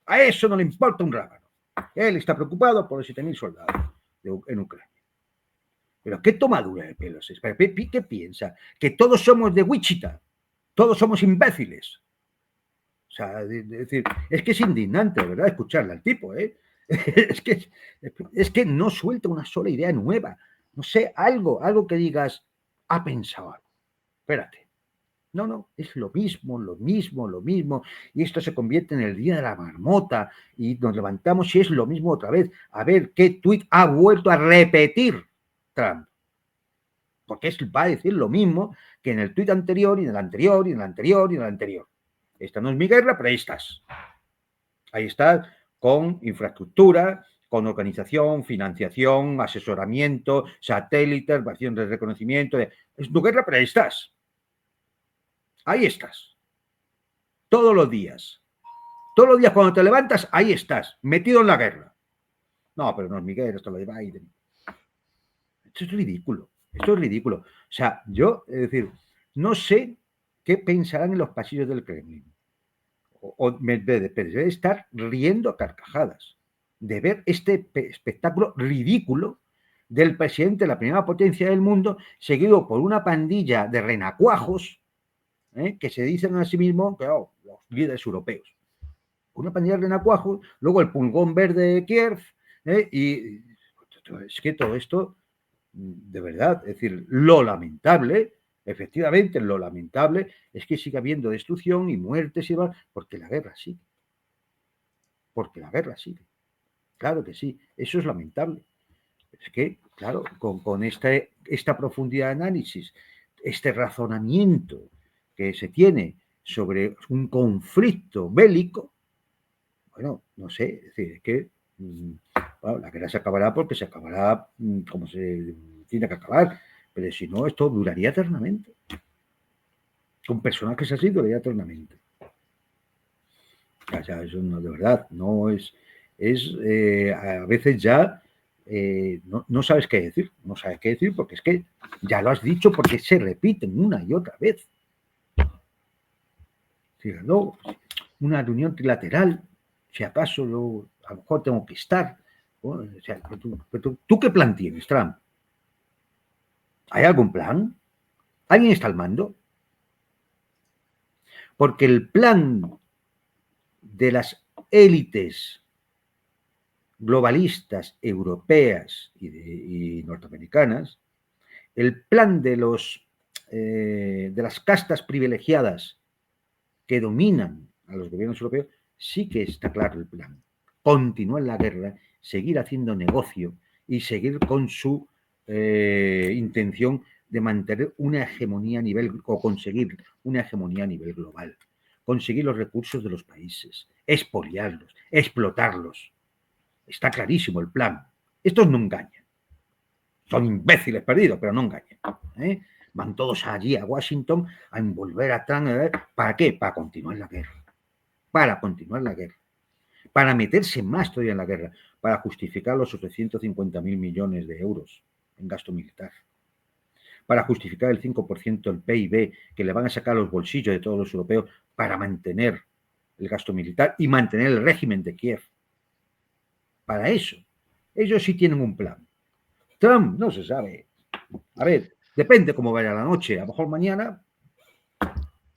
A eso no le importa un rábano. Él está preocupado por los 7.000 soldados en Ucrania. Pero qué tomadura de pelos es. ¿Qué piensa? Que todos somos de Wichita. Todos somos imbéciles. O sea, es que es indignante, ¿verdad? Escucharle al tipo, Es que no suelta una sola idea nueva. No sé, algo que digas, ha pensado algo. espérate. No, es lo mismo, lo mismo, lo mismo. Y esto se convierte en el día de la marmota y nos levantamos y es lo mismo otra vez. A ver qué tuit ha vuelto a repetir Trump. Porque va a decir lo mismo que en el tuit anterior y en el anterior y en el anterior y en el anterior. Esta no es mi guerra, pero ahí estás. Ahí estás con infraestructura, con organización, financiación, asesoramiento, satélites, acción de reconocimiento. Es tu guerra, pero ahí estás. Ahí estás. Todos los días. Todos los días cuando te levantas, ahí estás, metido en la guerra. No, pero no es mi guerra, esto lo de Biden. Esto es ridículo. Esto es ridículo. O sea, yo, es decir, no sé qué pensarán en los pasillos del Kremlin. O Medvedev, pero debe estar riendo a carcajadas de ver este espectáculo ridículo del presidente de la primera potencia del mundo, seguido por una pandilla de renacuajos que se dicen a sí mismos que los líderes europeos. Una pandilla de renacuajos, luego el pulgón verde de Kiev, y es que todo esto, de verdad, es decir, lo lamentable, efectivamente, lo lamentable es que siga habiendo destrucción y muertes y demás, porque la guerra sigue. Porque la guerra sigue. Claro que sí, eso es lamentable. Es que, claro, con esta profundidad de análisis, este razonamiento que se tiene sobre un conflicto bélico, bueno, no sé, es decir, es que bueno, la guerra se acabará porque se acabará como se tiene que acabar, pero si no, esto duraría eternamente. Con personajes así duraría eternamente. O sea, eso no, de verdad, no es a veces ya no sabes qué decir, no sabes qué decir porque es que ya lo has dicho porque se repiten una y otra vez. No, una reunión trilateral, si acaso a lo mejor tengo que estar. Bueno, o sea, ¿tú qué plan tienes, Trump? ¿Hay algún plan? ¿Alguien está al mando? Porque el plan de las élites globalistas europeas y norteamericanas, el plan de las castas privilegiadas que dominan a los gobiernos europeos, sí que está claro el plan. Continuar la guerra, seguir haciendo negocio y seguir con su intención de mantener una hegemonía a nivel, o conseguir una hegemonía a nivel global. Conseguir los recursos de los países, expoliarlos, explotarlos. Está clarísimo el plan. Estos no engañan. Son imbéciles perdidos, pero no engañan. Van todos allí a Washington a envolver a Trump. ¿Para qué? Para continuar la guerra. Para continuar la guerra. Para meterse más todavía en la guerra. Para justificar los 850.000 millones de euros en gasto militar. Para justificar el 5% del PIB que le van a sacar a los bolsillos de todos los europeos para mantener el gasto militar y mantener el régimen de Kiev. Para eso. Ellos sí tienen un plan. Trump no se sabe. A ver, depende cómo vaya la noche. A lo mejor mañana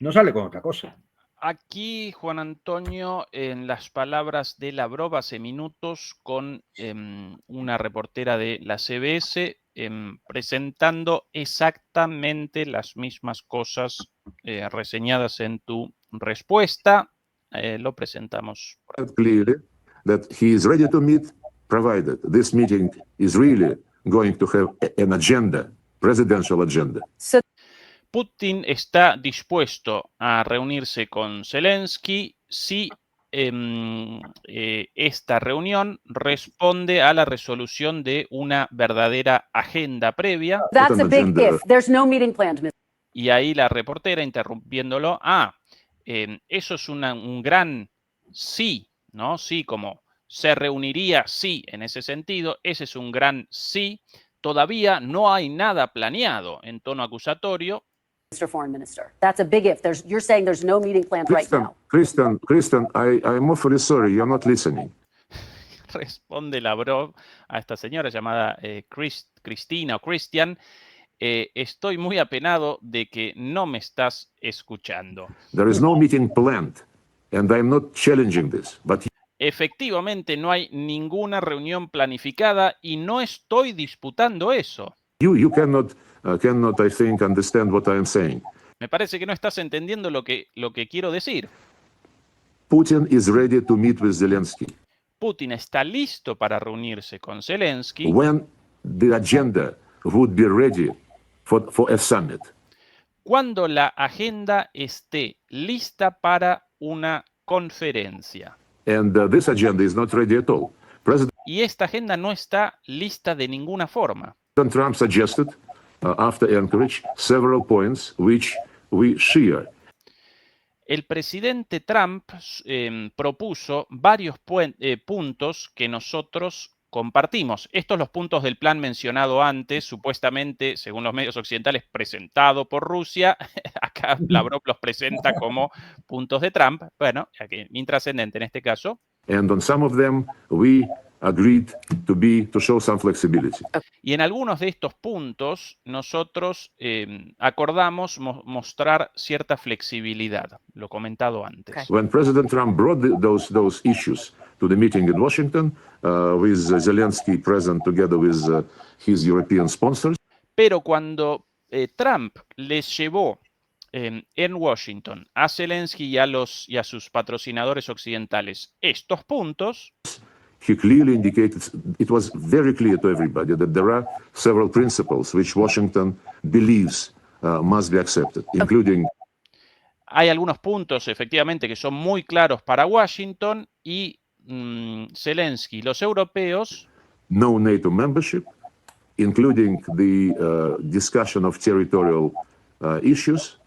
no sale con otra cosa. Aquí, Juan Antonio, en las palabras de Lavrov hace minutos con una reportera de la CBS presentando exactamente las mismas cosas reseñadas en tu respuesta. Lo presentamos. Clearly that he is ready to meet, provided this meeting is really going to have an agenda, presidential agenda. Putin está dispuesto a reunirse con Zelensky si esta reunión responde a la resolución de una verdadera agenda previa. That's a big if. There's no meeting planned. Y ahí la reportera interrumpiéndolo, eso es un gran sí, ¿no? Sí, como se reuniría, sí, en ese sentido, ese es un gran sí. Todavía no hay nada planeado, en tono acusatorio. Mr. Foreign Minister, that's a big if. You're saying there's no meeting planned right now. Kristen, I'm awfully sorry, you're not listening. Responde Lavrov a esta señora llamada Cristina o Christian. Estoy muy apenado de que no me estás escuchando. There is no meeting planned, and I'm not challenging this, but efectivamente no hay ninguna reunión planificada y no estoy disputando eso. You cannot, I think, understand what I'm saying. Me parece que no estás entendiendo lo que quiero decir. Putin is ready to meet with Zelensky Putin está listo para reunirse con Zelensky when the agenda would be ready for a summit. cuando la agenda esté lista para una conferencia. And this agenda is not ready at all. President Y esta agenda no está lista de ninguna forma. Trump suggested, after Anchorage, several points which we share. El presidente Trump propuso varios puntos que nosotros compartimos. Estos los puntos del plan mencionado antes, supuestamente, según los medios occidentales, presentado por Rusia. Acá Lavrov los presenta como puntos de Trump. Bueno, intrascendente en este caso. And on some of them, we agreed to show some flexibility. Y en algunos de estos puntos nosotros acordamos mostrar cierta flexibilidad, lo comentado antes. Okay. When President Trump brought those issues to the meeting in Washington, with Zelensky present together with his European sponsors, Pero cuando Trump les llevó en Washington a Zelensky y a sus patrocinadores occidentales estos puntos, he clearly indicated, it was very clear to everybody that there are several principles which Washington believes must be accepted, including hay algunos puntos efectivamente que son muy claros para Washington y Zelensky y los europeos no NATO membership, including the discussion of territorial issues,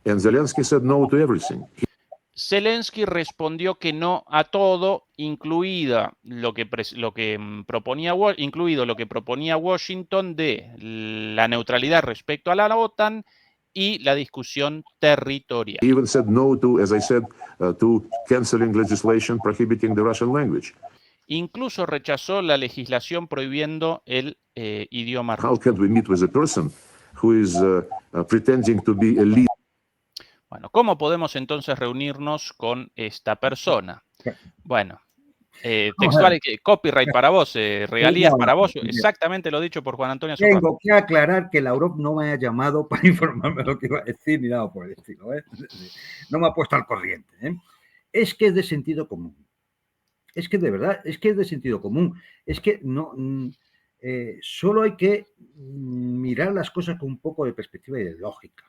and Zelensky said no to everything. Zelensky respondió que no a todo, incluido lo que proponía Washington de la neutralidad respecto a la OTAN y la discusión territorial. He even said no to, as I said, to canceling legislation prohibiting the Russian language. Incluso rechazó la legislación prohibiendo el idioma How ruso. can we meet with a person who is pretending to be a leader? Bueno, ¿cómo podemos entonces reunirnos con esta persona? Bueno, textual, copyright para vos, regalías para vos, exactamente lo dicho por Juan Antonio Socorro. Tengo que aclarar que Lavrov no me ha llamado para informarme lo que iba a decir ni nada por el estilo, ¿eh? No me ha puesto al corriente, ¿eh? Es que es de sentido común. Es que de verdad, es que es de sentido común. Es que no, solo hay que mirar las cosas con un poco de perspectiva y de lógica.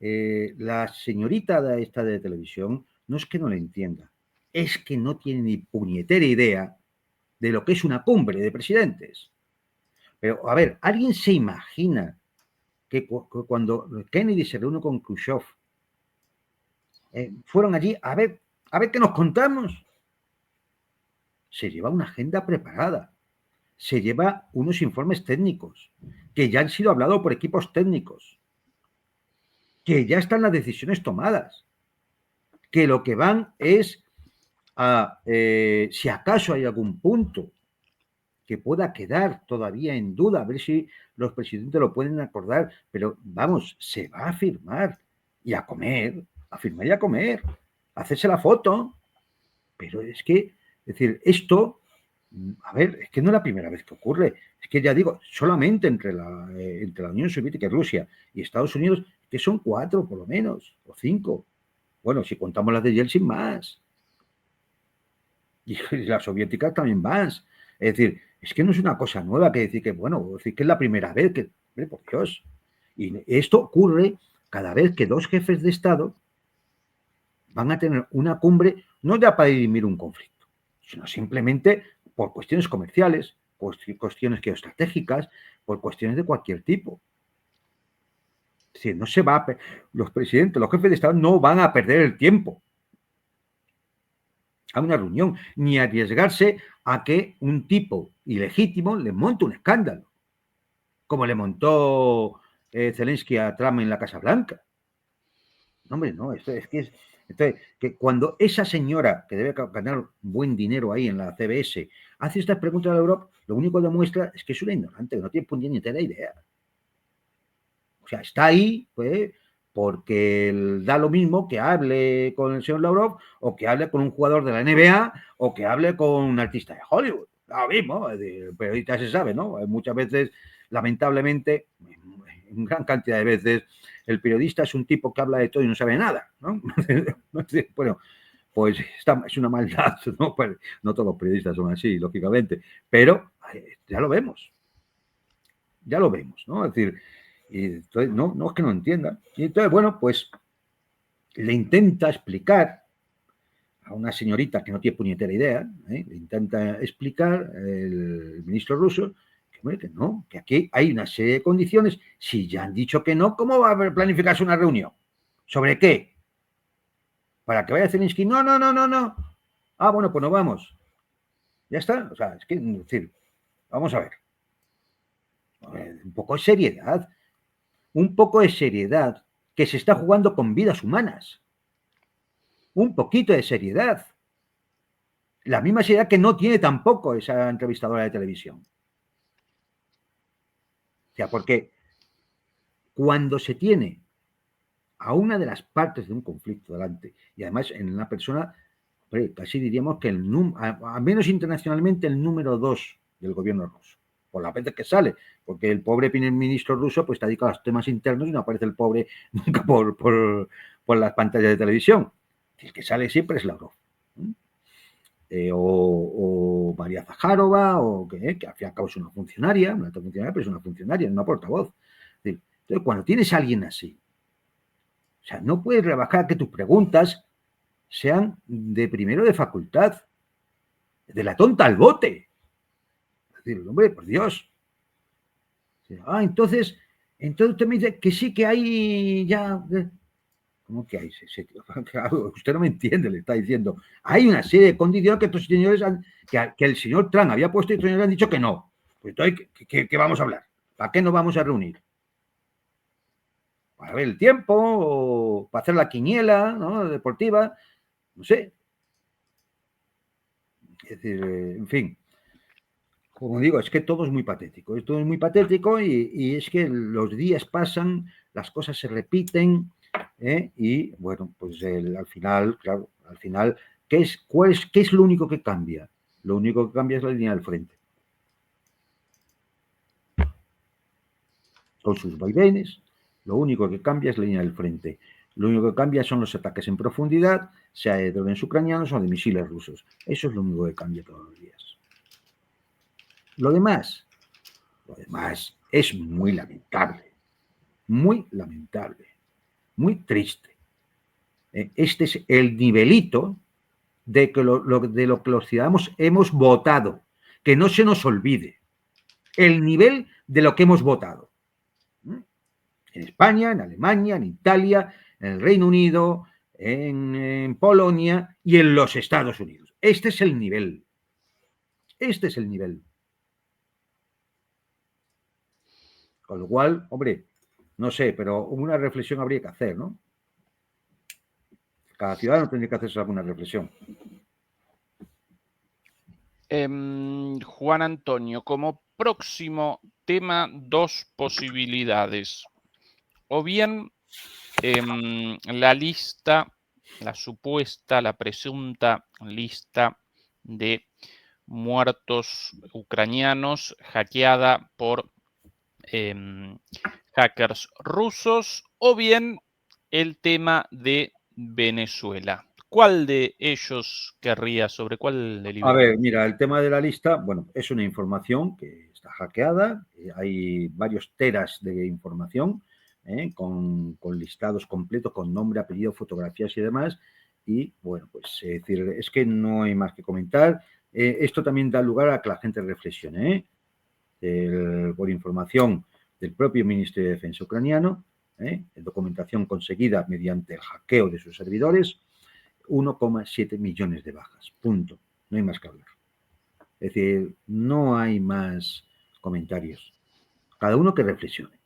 La señorita esta de televisión no es que no la entienda, es que no tiene ni puñetera idea de lo que es una cumbre de presidentes. Pero, a ver, ¿alguien se imagina que cuando Kennedy se reúne con Khrushchev, fueron allí a ver qué nos contamos? Se lleva una agenda preparada, se lleva unos informes técnicos que ya han sido hablados por equipos técnicos, que ya están las decisiones tomadas, que lo que van es a, si acaso hay algún punto que pueda quedar todavía en duda, a ver si los presidentes lo pueden acordar, pero vamos, se va a firmar y a comer, a firmar y a comer, a hacerse la foto, pero es que, es decir, esto, a ver, es que no es la primera vez que ocurre, es que ya digo, solamente entre la Unión Soviética y Rusia y Estados Unidos, que son 4 por lo menos, o 5, bueno, si contamos las de Yeltsin más, y las soviéticas también más, es decir, es que no es una cosa nueva que decir que, bueno, decir que es la primera vez que, por Dios, y esto ocurre cada vez que 2 jefes de Estado van a tener una cumbre, no ya para dirimir un conflicto, sino simplemente por cuestiones comerciales, cuestiones geoestratégicas, por cuestiones de cualquier tipo. Es decir, no se va los presidentes, los jefes de Estado no van a perder el tiempo a una reunión, ni arriesgarse a que un tipo ilegítimo le monte un escándalo, como le montó Zelensky a Trump en la Casa Blanca. No, hombre, no, esto es que es... Entonces, que cuando esa señora, que debe ganar buen dinero ahí en la CBS, hace estas preguntas a la Europa, lo único que demuestra es que es una ignorante, que no tiene ni entera idea. O sea, está ahí, pues, porque da lo mismo que hable con el señor Lavrov o que hable con un jugador de la NBA o que hable con un artista de Hollywood. Lo mismo, pero ahorita se sabe, ¿no? Muchas veces, lamentablemente, gran cantidad de veces, el periodista es un tipo que habla de todo y no sabe nada, ¿no? Bueno, pues es una maldad, ¿no? Pues, no todos los periodistas son así, lógicamente, pero ya lo vemos, ¿no? Es decir, y entonces, no es que no entienda. Y entonces, bueno, pues le intenta explicar a una señorita que no tiene puñetera idea, le intenta explicar el ministro ruso que no, que aquí hay una serie de condiciones. Si ya han dicho que no, ¿cómo va a planificarse una reunión? ¿Sobre qué? ¿Para que vaya Zelensky? No. Ah, bueno, pues nos vamos. Ya está. O sea, es decir, vamos a ver. Un poco de seriedad. Un poco de seriedad, que se está jugando con vidas humanas. Un poquito de seriedad. La misma seriedad que no tiene tampoco esa entrevistadora de televisión. O sea, porque cuando se tiene a una de las partes de un conflicto delante, y además en una persona, casi diríamos que al menos internacionalmente, el número 2 del gobierno ruso, por las veces que sale, porque el pobre primer ministro ruso pues está dedicado a los temas internos y no aparece el pobre nunca por las pantallas de televisión. El que sale siempre es Lavrov. O María Zaharova, o que al fin y al cabo es una funcionaria, pero es una funcionaria, no una portavoz. Entonces, cuando tienes a alguien así, o sea, no puedes rebajar que tus preguntas sean de primero de facultad, de la tonta al bote. Es decir, hombre, por Dios. Entonces usted me dice que sí que hay ya... ¿Cómo que hay? Usted no me entiende, le está diciendo. Hay una serie de condiciones que estos señores que el señor Trump había puesto y estos señores han dicho que no. Pues entonces, ¿qué vamos a hablar? ¿Para qué nos vamos a reunir? ¿Para ver el tiempo? ¿O para hacer la quiniela, ¿no? Deportiva? No sé. Es decir, en fin. Como digo, es que todo es muy patético. Esto es muy patético y es que los días pasan, las cosas se repiten. Y bueno, pues al final, claro, ¿qué es lo único que cambia? Lo único que cambia es la línea del frente. Con sus vaivenes, lo único que cambia es la línea del frente. Lo único que cambia son los ataques en profundidad, sea de drones ucranianos o de misiles rusos. Eso es lo único que cambia todos los días. Lo demás es muy lamentable, muy triste. Este es el nivelito de lo que los ciudadanos hemos votado. Que no se nos olvide. El nivel de lo que hemos votado. En España, en Alemania, en Italia, en el Reino Unido, en Polonia y en los Estados Unidos. Este es el nivel. Con lo cual, hombre, no sé, pero una reflexión habría que hacer, ¿no? Cada ciudadano tendría que hacerse alguna reflexión. Juan Antonio, como próximo tema, dos posibilidades. O bien la presunta lista de muertos ucranianos hackeada por hackers rusos, o bien el tema de Venezuela. ¿Cuál de ellos querría? ¿Sobre cuál deliberar? A ver, mira, el tema de la lista, bueno, es una información que está hackeada, hay varios teras de información, con listados completos, con nombre, apellido, fotografías y demás, y bueno, pues es que no hay más que comentar. Esto también da lugar a que la gente reflexione, por información del propio Ministerio de Defensa ucraniano, documentación conseguida mediante el hackeo de sus servidores, 1,7 millones de bajas, punto. No hay más que hablar. Es decir, no hay más comentarios. Cada uno que reflexione.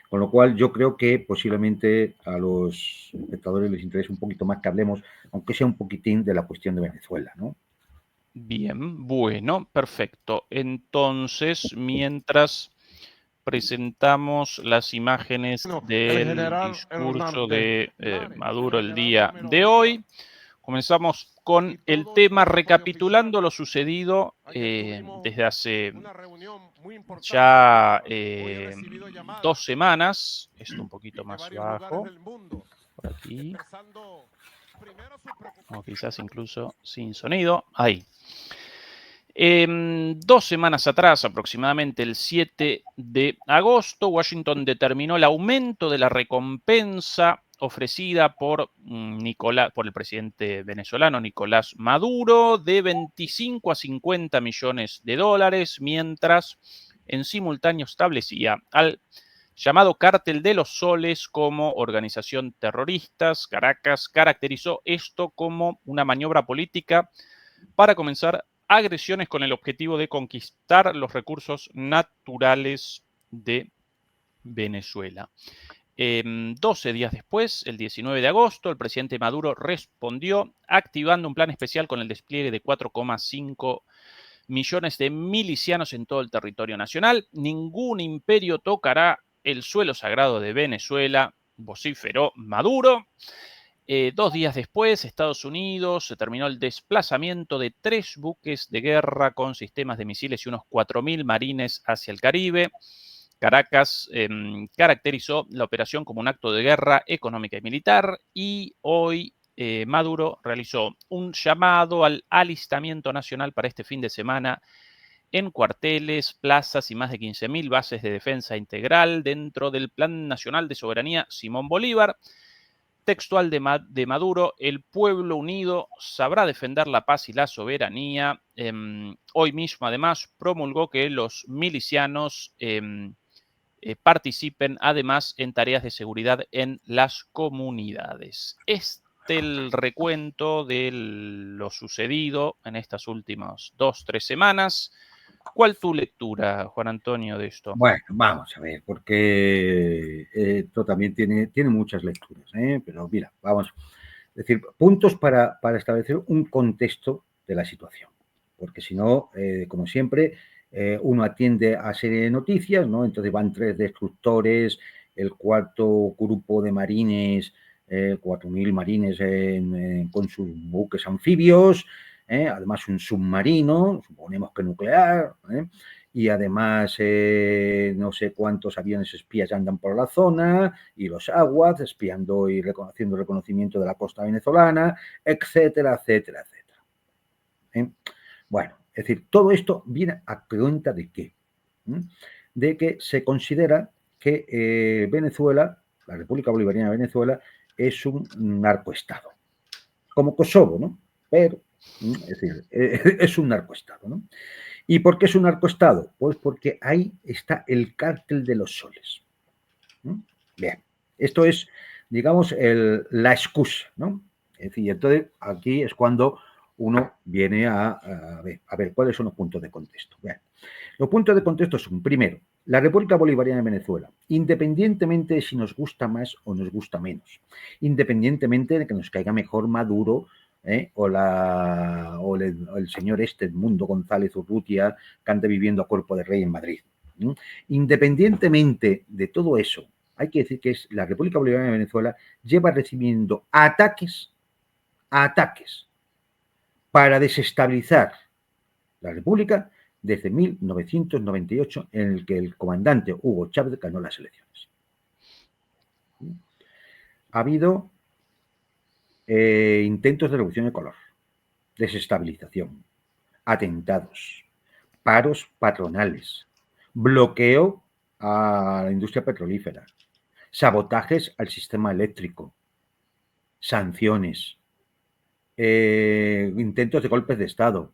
Con lo cual, yo creo que posiblemente a los espectadores les interese un poquito más que hablemos, aunque sea un poquitín, de la cuestión de Venezuela, ¿no? Bien, bueno, perfecto. Entonces, mientras presentamos las imágenes del discurso de Maduro el día de hoy, comenzamos con el tema recapitulando lo sucedido desde hace ya 2 semanas. Esto un poquito más bajo, por aquí, o quizás incluso sin sonido. Ahí. 2 semanas atrás, aproximadamente el 7 de agosto, Washington determinó el aumento de la recompensa ofrecida por el presidente venezolano Nicolás Maduro de 25 a 50 millones de dólares, mientras en simultáneo establecía al llamado Cártel de los Soles como organización terrorista. Caracas caracterizó esto como una maniobra política para comenzar agresiones con el objetivo de conquistar los recursos naturales de Venezuela. 12 días después, el 19 de agosto, el presidente Maduro respondió activando un plan especial con el despliegue de 4,5 millones de milicianos en todo el territorio nacional. Ningún imperio tocará el suelo sagrado de Venezuela, vociferó Maduro. 2 días después, Estados Unidos se terminó el desplazamiento de 3 buques de guerra con sistemas de misiles y unos 4.000 marines hacia el Caribe. Caracas caracterizó la operación como un acto de guerra económica y militar, y hoy Maduro realizó un llamado al alistamiento nacional para este fin de semana en cuarteles, plazas y más de 15.000 bases de defensa integral dentro del Plan Nacional de Soberanía Simón Bolívar. Textual de Maduro: el pueblo unido sabrá defender la paz y la soberanía. Hoy mismo, además, promulgó que los milicianos participen, además, en tareas de seguridad en las comunidades. El recuento de lo sucedido en estas últimas 2-3 semanas. ¿Cuál tu lectura, Juan Antonio, de esto? Bueno, vamos a ver, porque esto también tiene muchas lecturas, pero mira, vamos a decir, puntos para establecer un contexto de la situación, porque si no, como siempre, uno atiende a serie de noticias, ¿no? Entonces van 3 destructores, el 4º grupo de marines, 4.000 marines con sus buques anfibios, además un submarino, suponemos que nuclear, y además no sé cuántos aviones espías andan por la zona, y los aguas espiando y haciendo reconocimiento de la costa venezolana, etcétera, etcétera, etcétera. Bueno, es decir, todo esto viene a cuenta de qué, de que se considera que Venezuela, la República Bolivariana de Venezuela, es un narcoestado, como Kosovo, ¿no? Pero, es decir, es un narcoestado, ¿no? ¿Y por qué es un narcoestado? Pues porque ahí está el cártel de los soles. Bien, esto es, digamos, la excusa, ¿no? Es decir, entonces aquí es cuando uno viene a ver cuáles son los puntos de contexto. Bien, los puntos de contexto son, primero, la República Bolivariana de Venezuela, independientemente de si nos gusta más o nos gusta menos, independientemente de que nos caiga mejor Maduro, o el señor Edmundo González Urrutia, que anda viviendo a cuerpo de rey en Madrid. Independientemente de todo eso, hay que decir que la República Bolivariana de Venezuela lleva recibiendo ataques para desestabilizar la República desde 1998, en el que el comandante Hugo Chávez ganó las elecciones. Ha habido intentos de revolución de color, desestabilización, atentados, paros patronales, bloqueo a la industria petrolífera, sabotajes al sistema eléctrico, sanciones, intentos de golpes de Estado,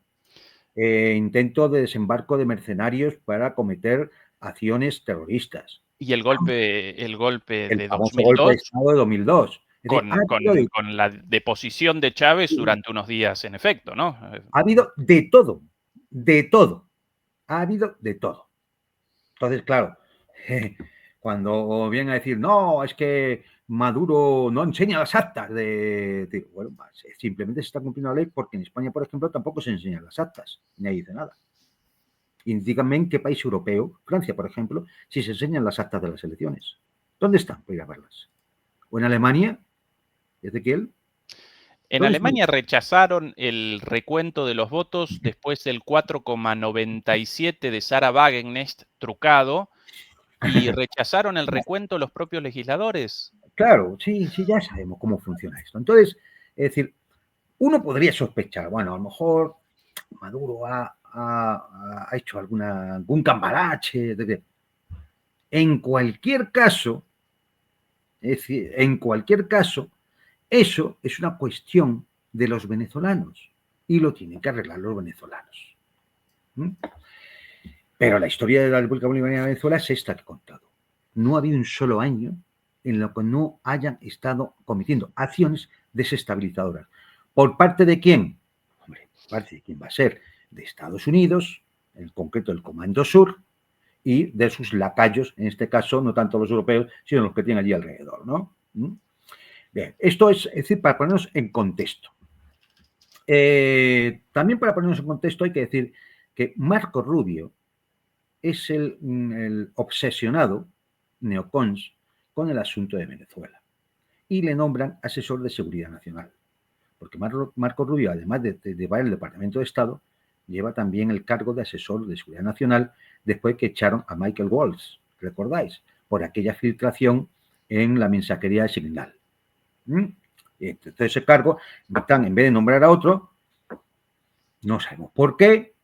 intento de desembarco de mercenarios para cometer acciones terroristas. Y el golpe de famoso 2002, golpe de Estado de 2002. Con la deposición de Chávez durante unos días, en efecto, ¿no? Ha habido de todo. Ha habido de todo. Entonces, claro, cuando vienen a decir, no, es que Maduro no enseña las actas bueno, simplemente se está cumpliendo la ley, porque en España, por ejemplo, tampoco se enseñan las actas, nadie dice nada. Y díganme en qué país europeo, Francia, por ejemplo, si se enseñan las actas de las elecciones. ¿Dónde están? Voy a verlas. ¿O en Alemania? ¿Ezequiel? En Entonces, Alemania rechazaron el recuento de los votos después del 4,97 de Sarah Wagenknecht trucado y rechazaron el recuento los propios legisladores. claro, sí, sí, ya sabemos cómo funciona esto. Entonces, es decir, uno podría sospechar, bueno, a lo mejor Maduro ha hecho algún cambalache. En cualquier caso, es decir, en cualquier caso, eso es una cuestión de los venezolanos y lo tienen que arreglar los venezolanos. ¿Mm? Pero la historia de la República Bolivariana de Venezuela es esta que he contado. No ha habido un solo año en lo que no hayan estado cometiendo acciones desestabilizadoras. ¿Por parte de quién? Hombre, por parte de quién va a ser. De Estados Unidos, en concreto el Comando Sur, y de sus lacayos, en este caso, no tanto los europeos, sino los que tienen allí alrededor, ¿no? Bien, esto es decir, para ponernos en contexto. También para ponernos en contexto hay que decir que Marco Rubio es el obsesionado neocons con el asunto de Venezuela y le nombran asesor de seguridad nacional, porque Marco Rubio, además de llevar el Departamento de Estado, lleva también el cargo de asesor de seguridad nacional después que echaron a Michael Waltz, ¿recordáis? Por aquella filtración en la mensajería de Signal. Entonces ese cargo, en vez de nombrar a otro, no sabemos por qué,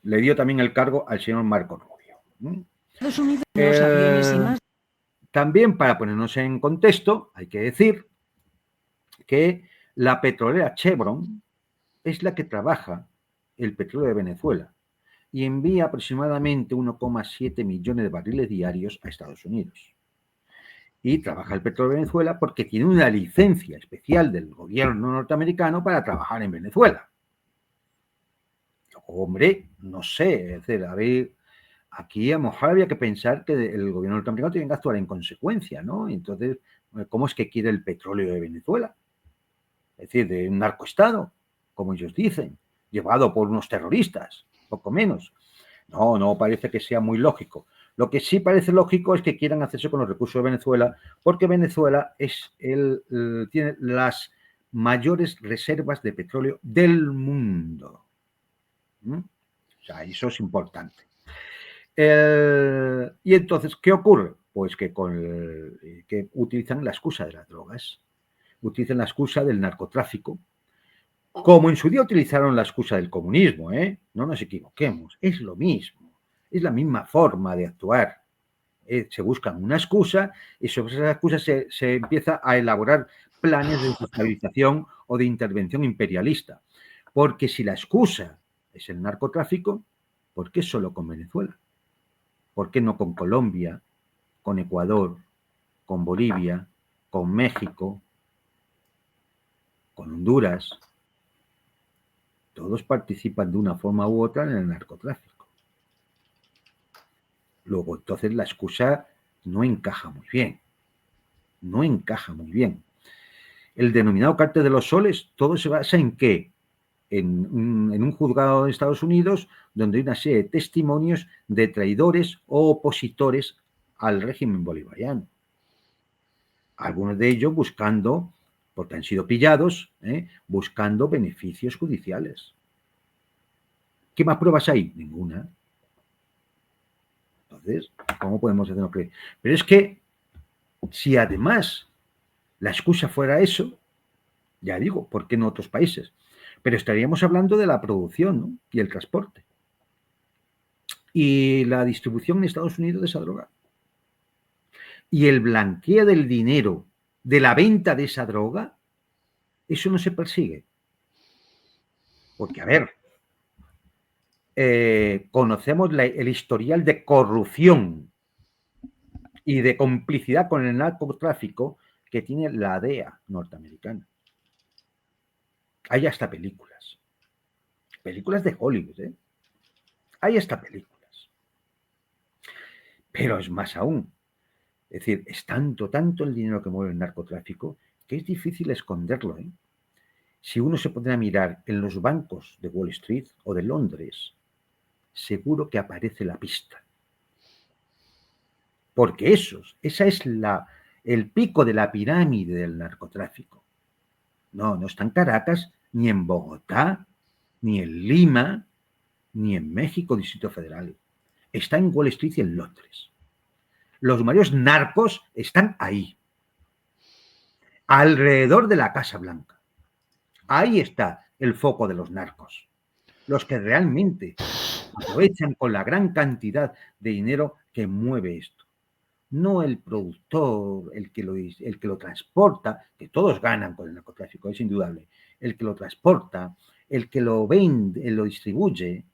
le dio también el cargo al señor Marco Rubio. Estados Unidos, los aviones y más. También, para ponernos en contexto, hay que decir que la petrolera Chevron es la que trabaja el petróleo de Venezuela y envía aproximadamente 1,7 millones de barriles diarios a Estados Unidos. Y trabaja el petróleo de Venezuela porque tiene una licencia especial del gobierno norteamericano para trabajar en Venezuela. Hombre, no sé, es decir, a ver, aquí a lo mejor había que pensar que el gobierno norteamericano tiene que actuar en consecuencia, ¿no? Entonces, ¿cómo es que quiere el petróleo de Venezuela? Es decir, de un narcoestado, como ellos dicen, llevado por unos terroristas, poco menos. No parece que sea muy lógico. Lo que sí parece lógico es que quieran hacerse con los recursos de Venezuela, porque Venezuela tiene las mayores reservas de petróleo del mundo. O sea, eso es importante. Y entonces, ¿qué ocurre? Pues que utilizan la excusa de las drogas, utilizan la excusa del narcotráfico, como en su día utilizaron la excusa del comunismo, no nos equivoquemos, es lo mismo, es la misma forma de actuar. Se buscan una excusa y sobre esa excusa se empieza a elaborar planes de desestabilización o de intervención imperialista. Porque si la excusa es el narcotráfico, ¿por qué solo con Venezuela? ¿Por qué no con Colombia, con Ecuador, con Bolivia, con México, con Honduras? Todos participan de una forma u otra en el narcotráfico. Luego, entonces, la excusa no encaja muy bien. No encaja muy bien. El denominado cártel de los soles, todo se basa en ¿qué? En un juzgado de Estados Unidos donde hay una serie de testimonios de traidores o opositores al régimen bolivariano. Algunos de ellos buscando, porque han sido pillados, buscando beneficios judiciales. ¿Qué más pruebas hay? Ninguna. Entonces, ¿cómo podemos hacerlo creer? Pero es que, si además la excusa fuera eso, ya digo, ¿por qué no otros países? Pero estaríamos hablando de la producción, ¿no? Y el transporte. Y la distribución en Estados Unidos de esa droga. Y el blanqueo del dinero de la venta de esa droga, eso no se persigue. Porque, a ver, conocemos el historial de corrupción y de complicidad con el narcotráfico que tiene la DEA norteamericana. Hay hasta películas de Hollywood, hay hasta películas. Pero es más aún. Es decir, es tanto el dinero que mueve el narcotráfico que es difícil esconderlo. Si uno se pone a mirar en los bancos de Wall Street o de Londres, seguro que aparece la pista. Porque esa es el pico de la pirámide del narcotráfico. No, no está en Caracas, ni en Bogotá, ni en Lima, ni en México, Distrito Federal. Está en Wall Street y en Londres. Los mayores narcos están ahí, alrededor de la Casa Blanca. Ahí está el foco de los narcos. Los que realmente aprovechan con la gran cantidad de dinero que mueve esto. No el productor, el que lo transporta, que todos ganan con el narcotráfico, es indudable. El que lo transporta, el que lo vende, lo distribuye,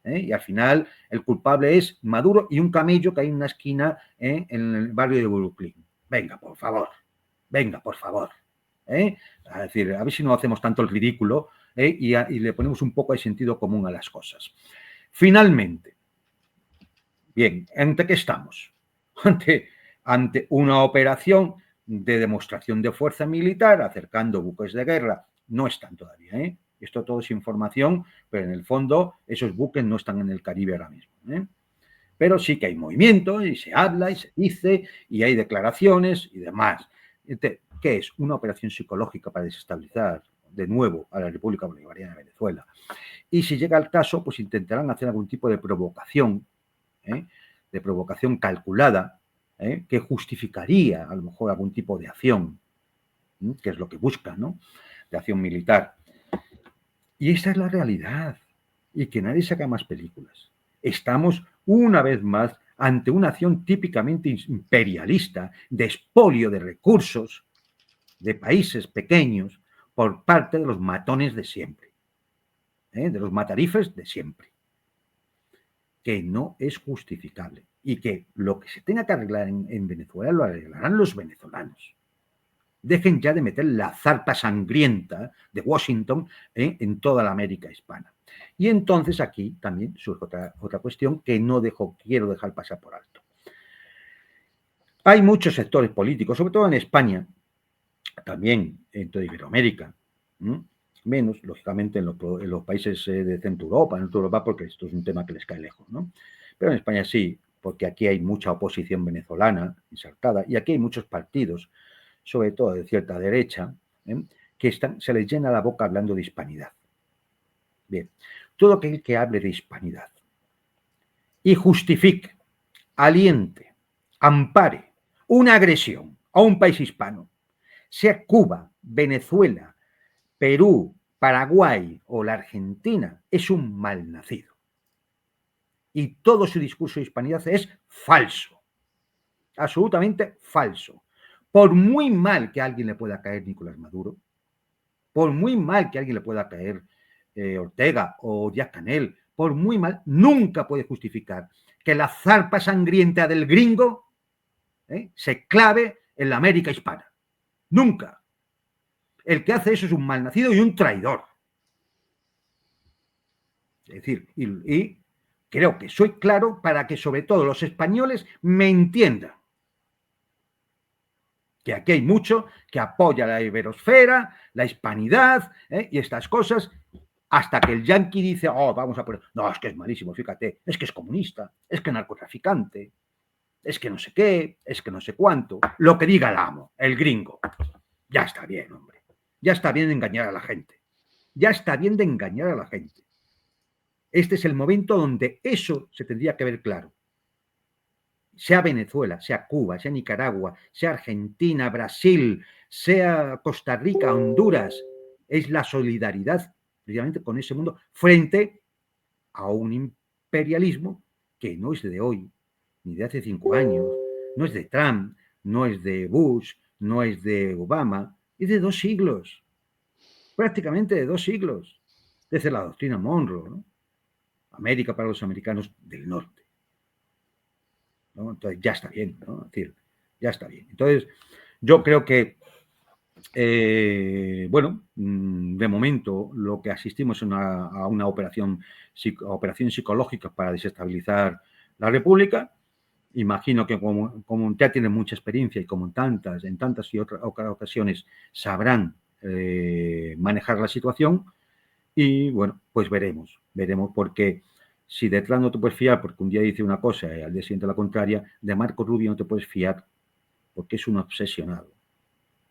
y al final el culpable es Maduro y un camello que hay en una esquina en el barrio de Brooklyn. Venga, por favor. Es decir, a ver si no hacemos tanto el ridículo y le ponemos un poco de sentido común a las cosas. Finalmente, bien, ¿ante qué estamos? Ante una operación de demostración de fuerza militar, acercando buques de guerra. No están todavía, Esto todo es información, pero en el fondo esos buques no están en el Caribe ahora mismo, Pero sí que hay movimiento y se habla y se dice y hay declaraciones y demás. ¿Qué es? Una operación psicológica para desestabilizar de nuevo a la República Bolivariana de Venezuela. Y si llega el caso, pues intentarán hacer algún tipo de provocación, calculada, que justificaría a lo mejor algún tipo de acción, que es lo que buscan, ¿no? De acción militar. Y esa es la realidad. Y que nadie saca más películas. Estamos una vez más ante una acción típicamente imperialista, de expolio de recursos de países pequeños por parte de los matones de siempre, de los matarifes de siempre, que no es justificable y que lo que se tenga que arreglar en Venezuela lo arreglarán los venezolanos. Dejen ya de meter la zarpa sangrienta de Washington en toda la América hispana. Y entonces aquí también surge otra cuestión que quiero dejar pasar por alto. Hay muchos sectores políticos, sobre todo en España, también en toda Iberoamérica, menos, lógicamente, en los países de Centro Europa, porque esto es un tema que les cae lejos, ¿no? Pero en España sí, porque aquí hay mucha oposición venezolana insertada y aquí hay muchos partidos, sobre todo de cierta derecha, que se les llena la boca hablando de hispanidad. Bien, todo aquel que hable de hispanidad y justifique, aliente, ampare una agresión a un país hispano, sea Cuba, Venezuela, Perú, Paraguay o la Argentina, es un malnacido. Y todo su discurso de hispanidad es falso, absolutamente falso. Por muy mal que a alguien le pueda caer Nicolás Maduro, por muy mal que a alguien le pueda caer Ortega o Díaz-Canel, por muy mal, nunca puede justificar que la zarpa sangrienta del gringo se clave en la América hispana. Nunca. El que hace eso es un malnacido y un traidor. Es decir, y creo que soy claro para que sobre todo los españoles me entiendan. Que aquí hay mucho que apoya la iberosfera, la hispanidad y estas cosas, hasta que el yanqui dice, vamos a poner, no, es que es malísimo, fíjate, es que es comunista, es que es narcotraficante, es que no sé qué, es que no sé cuánto, lo que diga el amo, el gringo. Ya está bien, hombre, ya está bien de engañar a la gente, ya está bien de engañar a la gente. Este es el momento donde eso se tendría que ver claro. Sea Venezuela, sea Cuba, sea Nicaragua, sea Argentina, Brasil, sea Costa Rica, Honduras, es la solidaridad precisamente con ese mundo frente a un imperialismo que no es de hoy, ni de hace 5 años, no es de Trump, no es de Bush, no es de Obama, es de 2 siglos, prácticamente de 2 siglos, desde la doctrina Monroe, ¿no? América para los americanos del norte, ¿no? Entonces ya está bien, ¿no? Es decir, ya está bien. Entonces, yo creo que, de momento lo que asistimos es a una operación psicológica para desestabilizar la República. Imagino que como ya tienen mucha experiencia y como en tantas y otras ocasiones sabrán manejar la situación. Y bueno, pues veremos porque si detrás no te puedes fiar porque un día dice una cosa y al día siguiente la contraria, de Marco Rubio no te puedes fiar porque es un obsesionado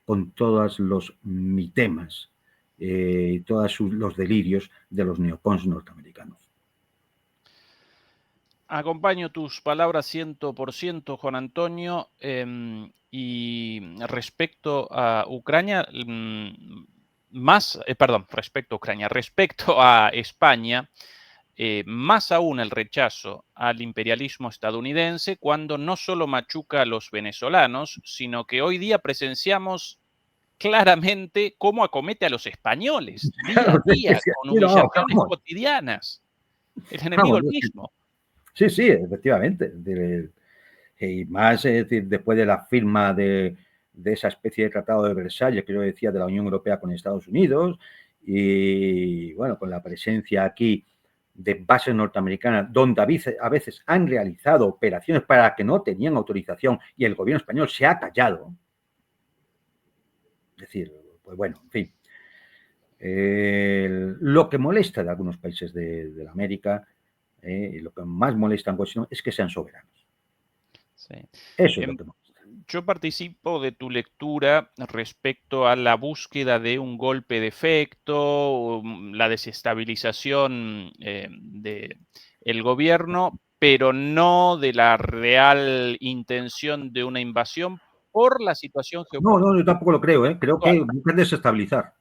con todos los mitemas y todos los delirios de los neocons norteamericanos. Acompaño tus palabras 100%, Juan Antonio. Y respecto a Ucrania, respecto a España, más aún el rechazo al imperialismo estadounidense, cuando no solo machuca a los venezolanos, sino que hoy día presenciamos claramente cómo acomete a los españoles día a día, con humillaciones cotidianas. El enemigo el mismo. Sí, sí, efectivamente. Y más, es decir, después de la firma de esa especie de tratado de Versalles que yo decía de la Unión Europea con Estados Unidos, y bueno, con la presencia aquí de bases norteamericanas donde a veces han realizado operaciones para que no tenían autorización y el gobierno español se ha callado. Es decir, pues bueno, en fin. Lo que molesta de algunos países de la América, y lo que más molesta en cuestión es que sean soberanos. Sí. Eso es lo que molesta. Yo participo de tu lectura respecto a la búsqueda de un golpe de efecto, la desestabilización del gobierno, pero no de la real intención de una invasión por la situación geopolítica. No, yo tampoco lo creo, creo que buscan desestabilizar.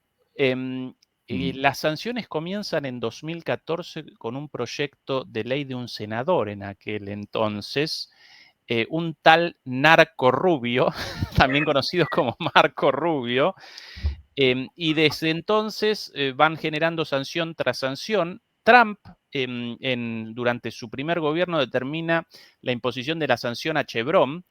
Las sanciones comienzan en 2014 con un proyecto de ley de un senador en aquel entonces, un tal Narco Rubio, también conocido como Marco Rubio, y desde entonces van generando sanción tras sanción. Trump, durante su primer gobierno, determina la imposición de la sanción a Chevron,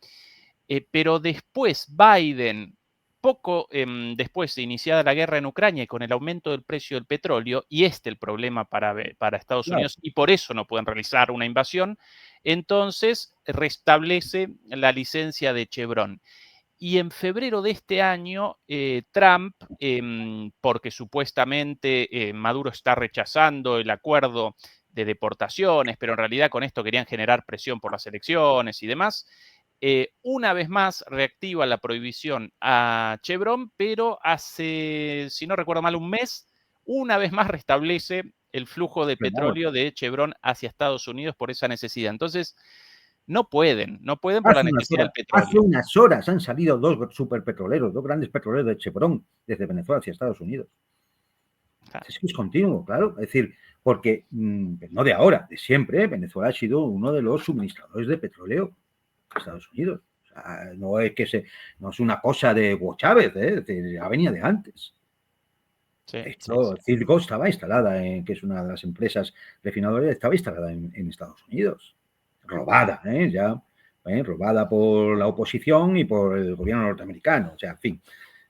pero después Biden, poco después de iniciada la guerra en Ucrania y con el aumento del precio del petróleo, y el problema para Estados Unidos, y por eso no pueden realizar una invasión, entonces restablece la licencia de Chevron. Y en febrero de este año, Trump, porque supuestamente Maduro está rechazando el acuerdo de deportaciones, pero en realidad con esto querían generar presión por las elecciones y demás, una vez más reactiva la prohibición a Chevron, pero hace, si no recuerdo mal, un mes, una vez más restablece el flujo de petróleo de Chevron hacia Estados Unidos por esa necesidad. Entonces, no pueden por la necesidad del petróleo. Hace unas horas han salido dos superpetroleros, dos grandes petroleros de Chevron desde Venezuela hacia Estados Unidos. Es que es continuo, claro. Es decir, porque no de ahora, de siempre, Venezuela ha sido uno de los suministradores de petróleo a Estados Unidos. O sea, no es una cosa de Hugo Chávez, es decir, ya venía de antes. Sí, de hecho, Citgo estaba instalada que es una de las empresas refinadoras, estaba instalada en Estados Unidos. Robada, robada por la oposición y por el gobierno norteamericano. O sea, en fin,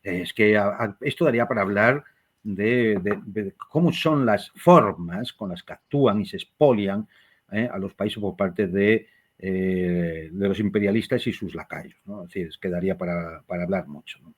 es que esto daría para hablar de cómo son las formas con las que actúan y se expolian a los países por parte de los imperialistas y sus lacayos, ¿no? Es decir, quedaría para hablar mucho, ¿no?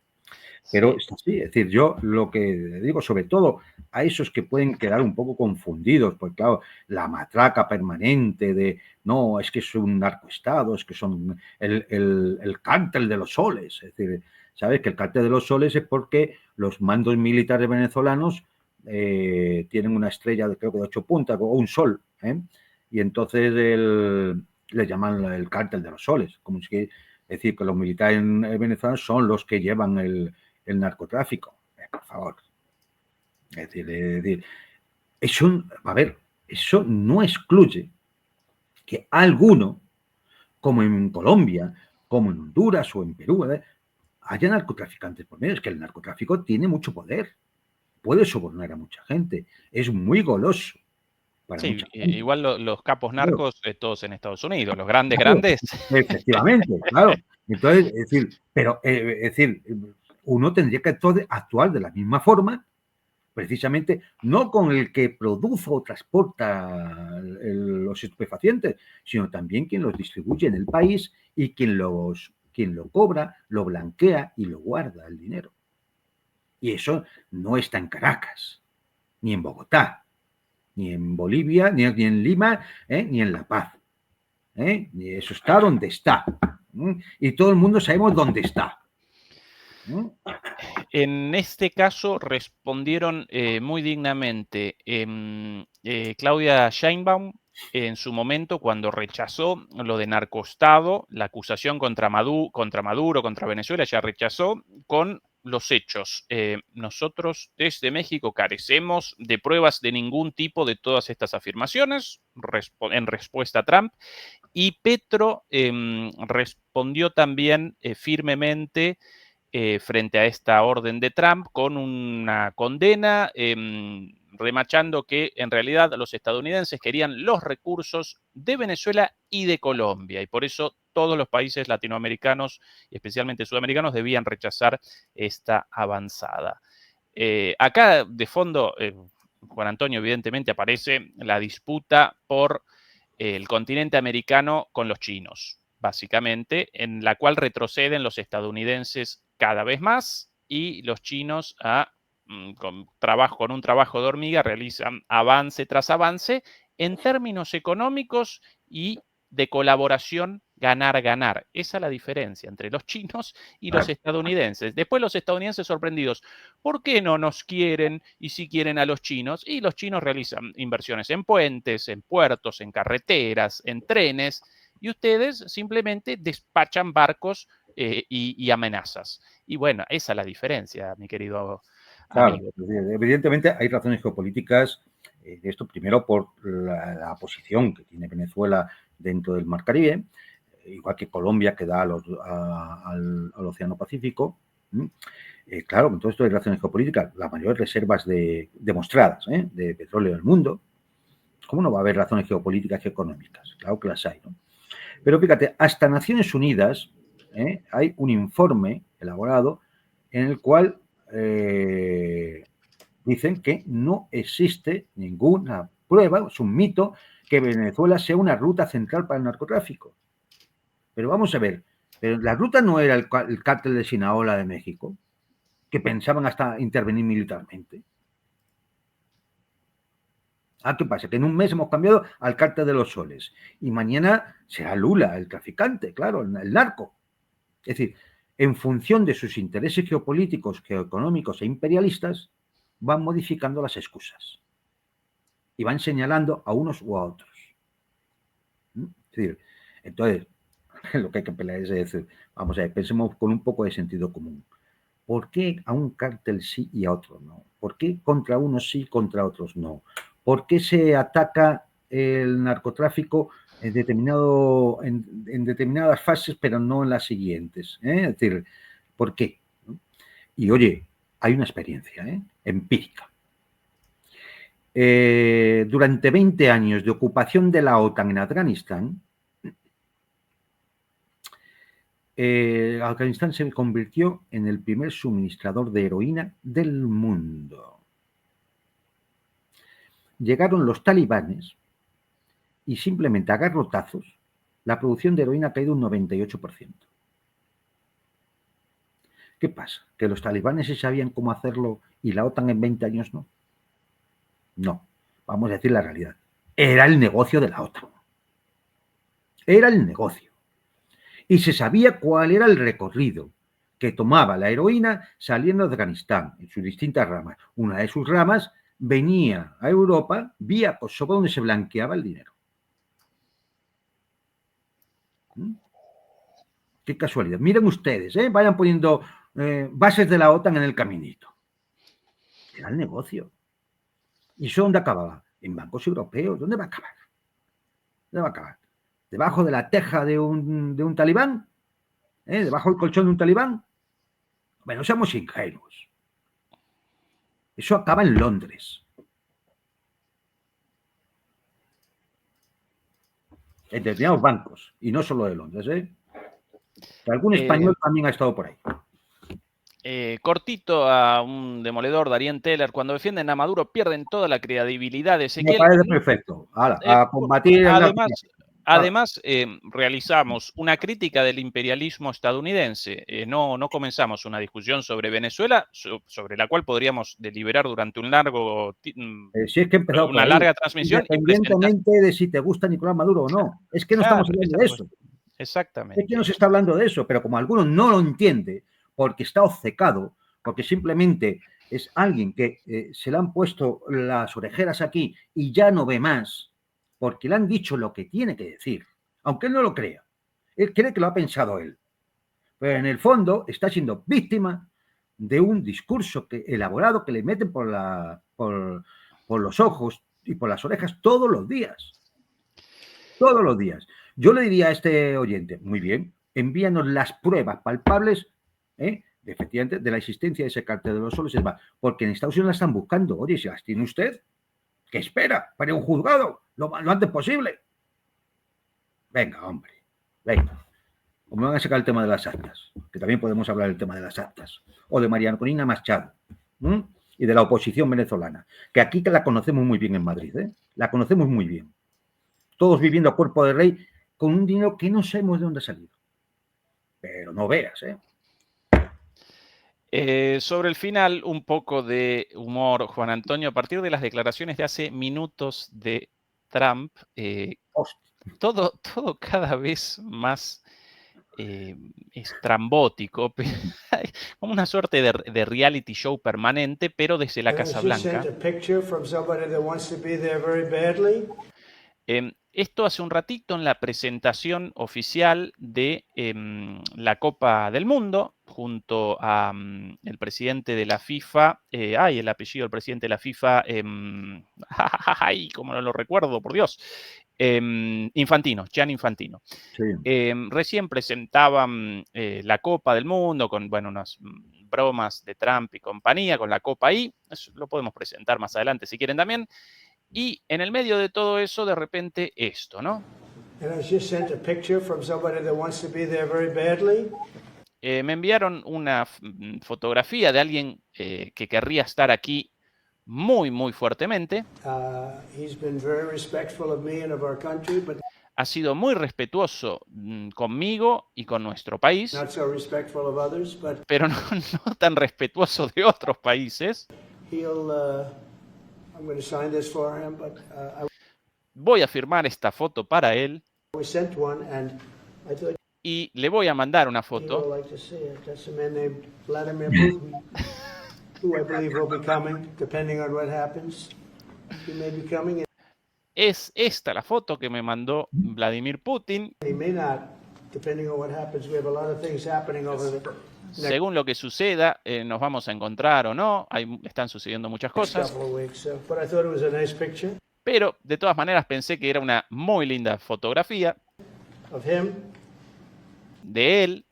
Pero sí, es decir, yo lo que digo, sobre todo a esos que pueden quedar un poco confundidos, porque claro, la matraca permanente de no, es que es un narcoestado, es que son el cártel de los soles. Es decir, ¿sabes? Que el cártel de los soles es porque los mandos militares venezolanos tienen una estrella de creo que de 8 puntas o un sol, y entonces le llaman el cártel de los soles, como si, es decir, que los militares venezolanos son los que llevan el narcotráfico, por favor. Es decir, eso no excluye que alguno, como en Colombia, como en Honduras o en Perú, haya narcotraficantes por medio. Es que el narcotráfico tiene mucho poder, puede sobornar a mucha gente, es muy goloso. Sí, igual los capos narcos, todos en Estados Unidos, los grandes. Efectivamente, claro. Entonces, es decir, uno tendría que actuar de la misma forma, precisamente no con el que produce o transporta los estupefacientes, sino también quien los distribuye en el país y quien lo cobra, lo blanquea y lo guarda el dinero. Y eso no está en Caracas, ni en Bogotá, ni en Bolivia, ni en Lima, ni en La Paz. Eso está donde está. Y todo el mundo sabemos dónde está. ¿Mm? En este caso respondieron muy dignamente Claudia Sheinbaum en su momento cuando rechazó lo de narcoestado, la acusación contra Maduro, contra Venezuela, ya rechazó con los hechos. Nosotros desde México carecemos de pruebas de ningún tipo de todas estas afirmaciones en respuesta a Trump. Y Petro respondió también firmemente frente a esta orden de Trump con una condena, remachando que en realidad los estadounidenses querían los recursos de Venezuela y de Colombia, y por eso todos los países latinoamericanos, y especialmente sudamericanos, debían rechazar esta avanzada. Acá de fondo, Juan Antonio, evidentemente aparece la disputa por el continente americano con los chinos, básicamente, en la cual retroceden los estadounidenses cada vez más y los chinos con un trabajo de hormiga realizan avance tras avance en términos económicos y de colaboración ganar-ganar. Esa es la diferencia entre los chinos y los estadounidenses. Después los estadounidenses sorprendidos, ¿por qué no nos quieren y sí quieren a los chinos? Y los chinos realizan inversiones en puentes, en puertos, en carreteras, en trenes, y ustedes simplemente despachan barcos y amenazas. Y bueno, esa es la diferencia, mi querido amigo. Claro, evidentemente hay razones geopolíticas de esto, primero por la posición que tiene Venezuela dentro del Mar Caribe, igual que Colombia, que da al Océano Pacífico. Claro, con todo esto hay razones geopolíticas, las mayores reservas demostradas de petróleo del mundo. ¿Cómo no va a haber razones geopolíticas y económicas? Claro que las hay, ¿no? Pero fíjate, hasta Naciones Unidas hay un informe elaborado en el cual dicen que no existe ninguna prueba, es un mito, que Venezuela sea una ruta central para el narcotráfico. Pero vamos a ver, pero la ruta no era el cártel de Sinaloa de México, que pensaban hasta intervenir militarmente. ¿Qué pasa? Que en un mes hemos cambiado al cártel de los soles y mañana será Lula, el traficante, claro, el narco. Es decir, en función de sus intereses geopolíticos, geoeconómicos e imperialistas, van modificando las excusas y van señalando a unos u a otros. Es decir, entonces, lo que hay que pelear es decir, vamos a ver, pensemos con un poco de sentido común. ¿Por qué a un cártel sí y a otro no? ¿Por qué contra unos sí y contra otros no? ¿Por qué se ataca el narcotráfico en determinadas fases, pero no en las siguientes? Es decir, ¿por qué? Y oye, hay una experiencia empírica. Durante 20 años de ocupación de la OTAN en Afganistán, Afganistán se convirtió en el primer suministrador de heroína del mundo. Llegaron los talibanes y simplemente a garrotazos la producción de heroína ha caído un 98%. ¿Qué pasa? ¿Que los talibanes sí sabían cómo hacerlo y la OTAN en 20 años no? No, vamos a decir la realidad. Era el negocio de la OTAN. Era el negocio. Y se sabía cuál era el recorrido que tomaba la heroína saliendo de Afganistán en sus distintas ramas. Una de sus ramas venía a Europa vía Kosovo, donde se blanqueaba el dinero. Qué casualidad. Miren ustedes, vayan poniendo bases de la OTAN en el caminito. Era el negocio. ¿Y eso dónde acababa? En bancos europeos. ¿Dónde va a acabar? ¿Dónde va a acabar? ¿Debajo de la teja de un talibán? ¿Debajo del colchón de un talibán? Bueno, seamos ingenuos. Eso acaba en Londres. En determinados bancos. Y no solo de Londres, Algún español también ha estado por ahí. Cortito a un demoledor, Darien Teller, cuando defienden a Maduro pierden toda la credibilidad de Ezequiel. Me parece perfecto. A combatir Además, realizamos una crítica del imperialismo estadounidense. No comenzamos una discusión sobre Venezuela, sobre la cual podríamos deliberar durante un largo si es que una larga transmisión. Independientemente de si te gusta Nicolás Maduro o no. Es que no estamos hablando de eso. Exactamente. Es que no se está hablando de eso, pero como algunos no lo entienden, porque está obcecado, porque simplemente es alguien que se le han puesto las orejeras aquí y ya no ve más, porque le han dicho lo que tiene que decir, aunque él no lo crea. Él cree que lo ha pensado él. Pero en el fondo está siendo víctima de un discurso elaborado que le meten por los ojos y por las orejas todos los días. Todos los días. Yo le diría a este oyente, muy bien, envíanos las pruebas palpables, efectivamente, de la existencia de ese cártel de los soles, porque en Estados Unidos la están buscando. Oye, si las tiene usted, ¿qué espera? Para un juzgado, lo antes posible. Venga, hombre, venga. O me van a sacar el tema de las actas, que también podemos hablar del tema de las actas, o de María Corina Machado, y de la oposición venezolana, que aquí que la conocemos muy bien en Madrid, la conocemos muy bien. Todos viviendo a cuerpo de rey con un dinero que no sabemos de dónde ha salido. Pero no veas, Sobre el final, un poco de humor, Juan Antonio. A partir de las declaraciones de hace minutos de Trump, todo cada vez más estrambótico, como una suerte de reality show permanente, pero desde la Casa Blanca. Esto hace un ratito en la presentación oficial de la Copa del Mundo, junto a el presidente de la FIFA, el apellido del presidente de la FIFA, como no lo recuerdo, por Dios, Infantino, Gianni Infantino. Sí. Recién presentaban la Copa del Mundo con, bueno, unas bromas de Trump y compañía, con la Copa ahí. Eso lo podemos presentar más adelante si quieren también. Y en el medio de todo eso, de repente, esto, ¿no? Me enviaron una fotografía de alguien que querría estar aquí muy, muy fuertemente. Ha sido muy respetuoso conmigo y con nuestro país, pero no tan respetuoso de otros países. Voy a firmar esta foto para él y le voy a mandar una foto. Es esta la foto que me mandó Vladimir Putin. Según lo que suceda, nos vamos a encontrar o no. Están sucediendo muchas cosas. Pero, de todas maneras, pensé que era una muy linda fotografía de él.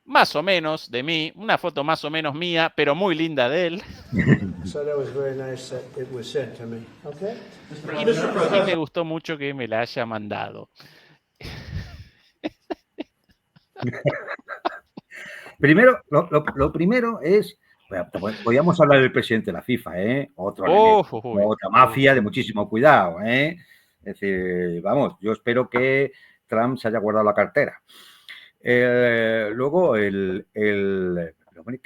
Más o menos de mí. Una foto más o menos mía, pero muy linda de él. Y me gustó mucho que me la haya mandado. Primero, lo primero es, podríamos hablar del presidente de la FIFA, otra mafia de muchísimo cuidado, Es decir, vamos, yo espero que Trump se haya guardado la cartera. Luego, ¿qué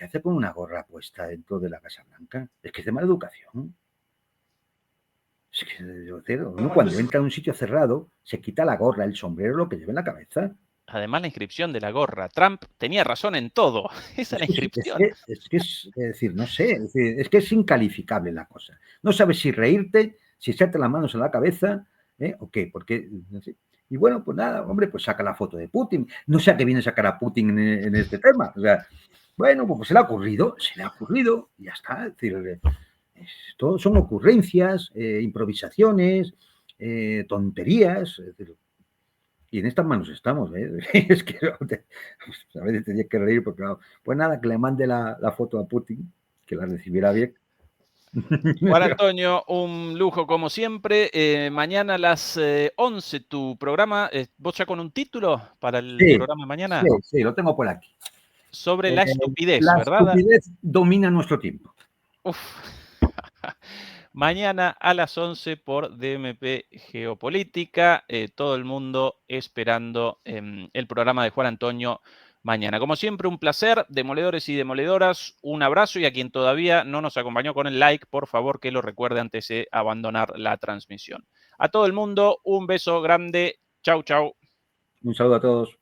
hace con una gorra puesta dentro de la Casa Blanca? Es que es de mala educación. Es que uno cuando entra a un sitio cerrado se quita la gorra, el sombrero, lo que lleva en la cabeza. Además, la inscripción de la gorra. Trump tenía razón en todo. Esa es la inscripción. Es decir, no sé, es que es incalificable la cosa. No sabes si reírte, si echarte las manos en la cabeza, o qué, porque... No sé. Y bueno, pues nada, hombre, pues saca la foto de Putin. No sé a qué viene a sacar a Putin en este tema. O sea, bueno, pues se le ha ocurrido y ya está. Es decir, todo son ocurrencias, improvisaciones, tonterías. Es decir, y en estas manos estamos, Es que a veces tenía que reír porque, pues nada, que le mande la foto a Putin, que la recibiera bien. Juan Antonio, un lujo como siempre. Mañana a las 11 tu programa. ¿Vos ya con un título para el programa de mañana? Sí, lo tengo por aquí. Sobre la estupidez, ¿verdad? La estupidez domina nuestro tiempo. Uf. Mañana a las 11 por DMP Geopolítica. Todo el mundo esperando el programa de Juan Antonio mañana. Como siempre, un placer. Demoledores y demoledoras, un abrazo. Y a quien todavía no nos acompañó con el like, por favor que lo recuerde antes de abandonar la transmisión. A todo el mundo, un beso grande. Chau, chau. Un saludo a todos.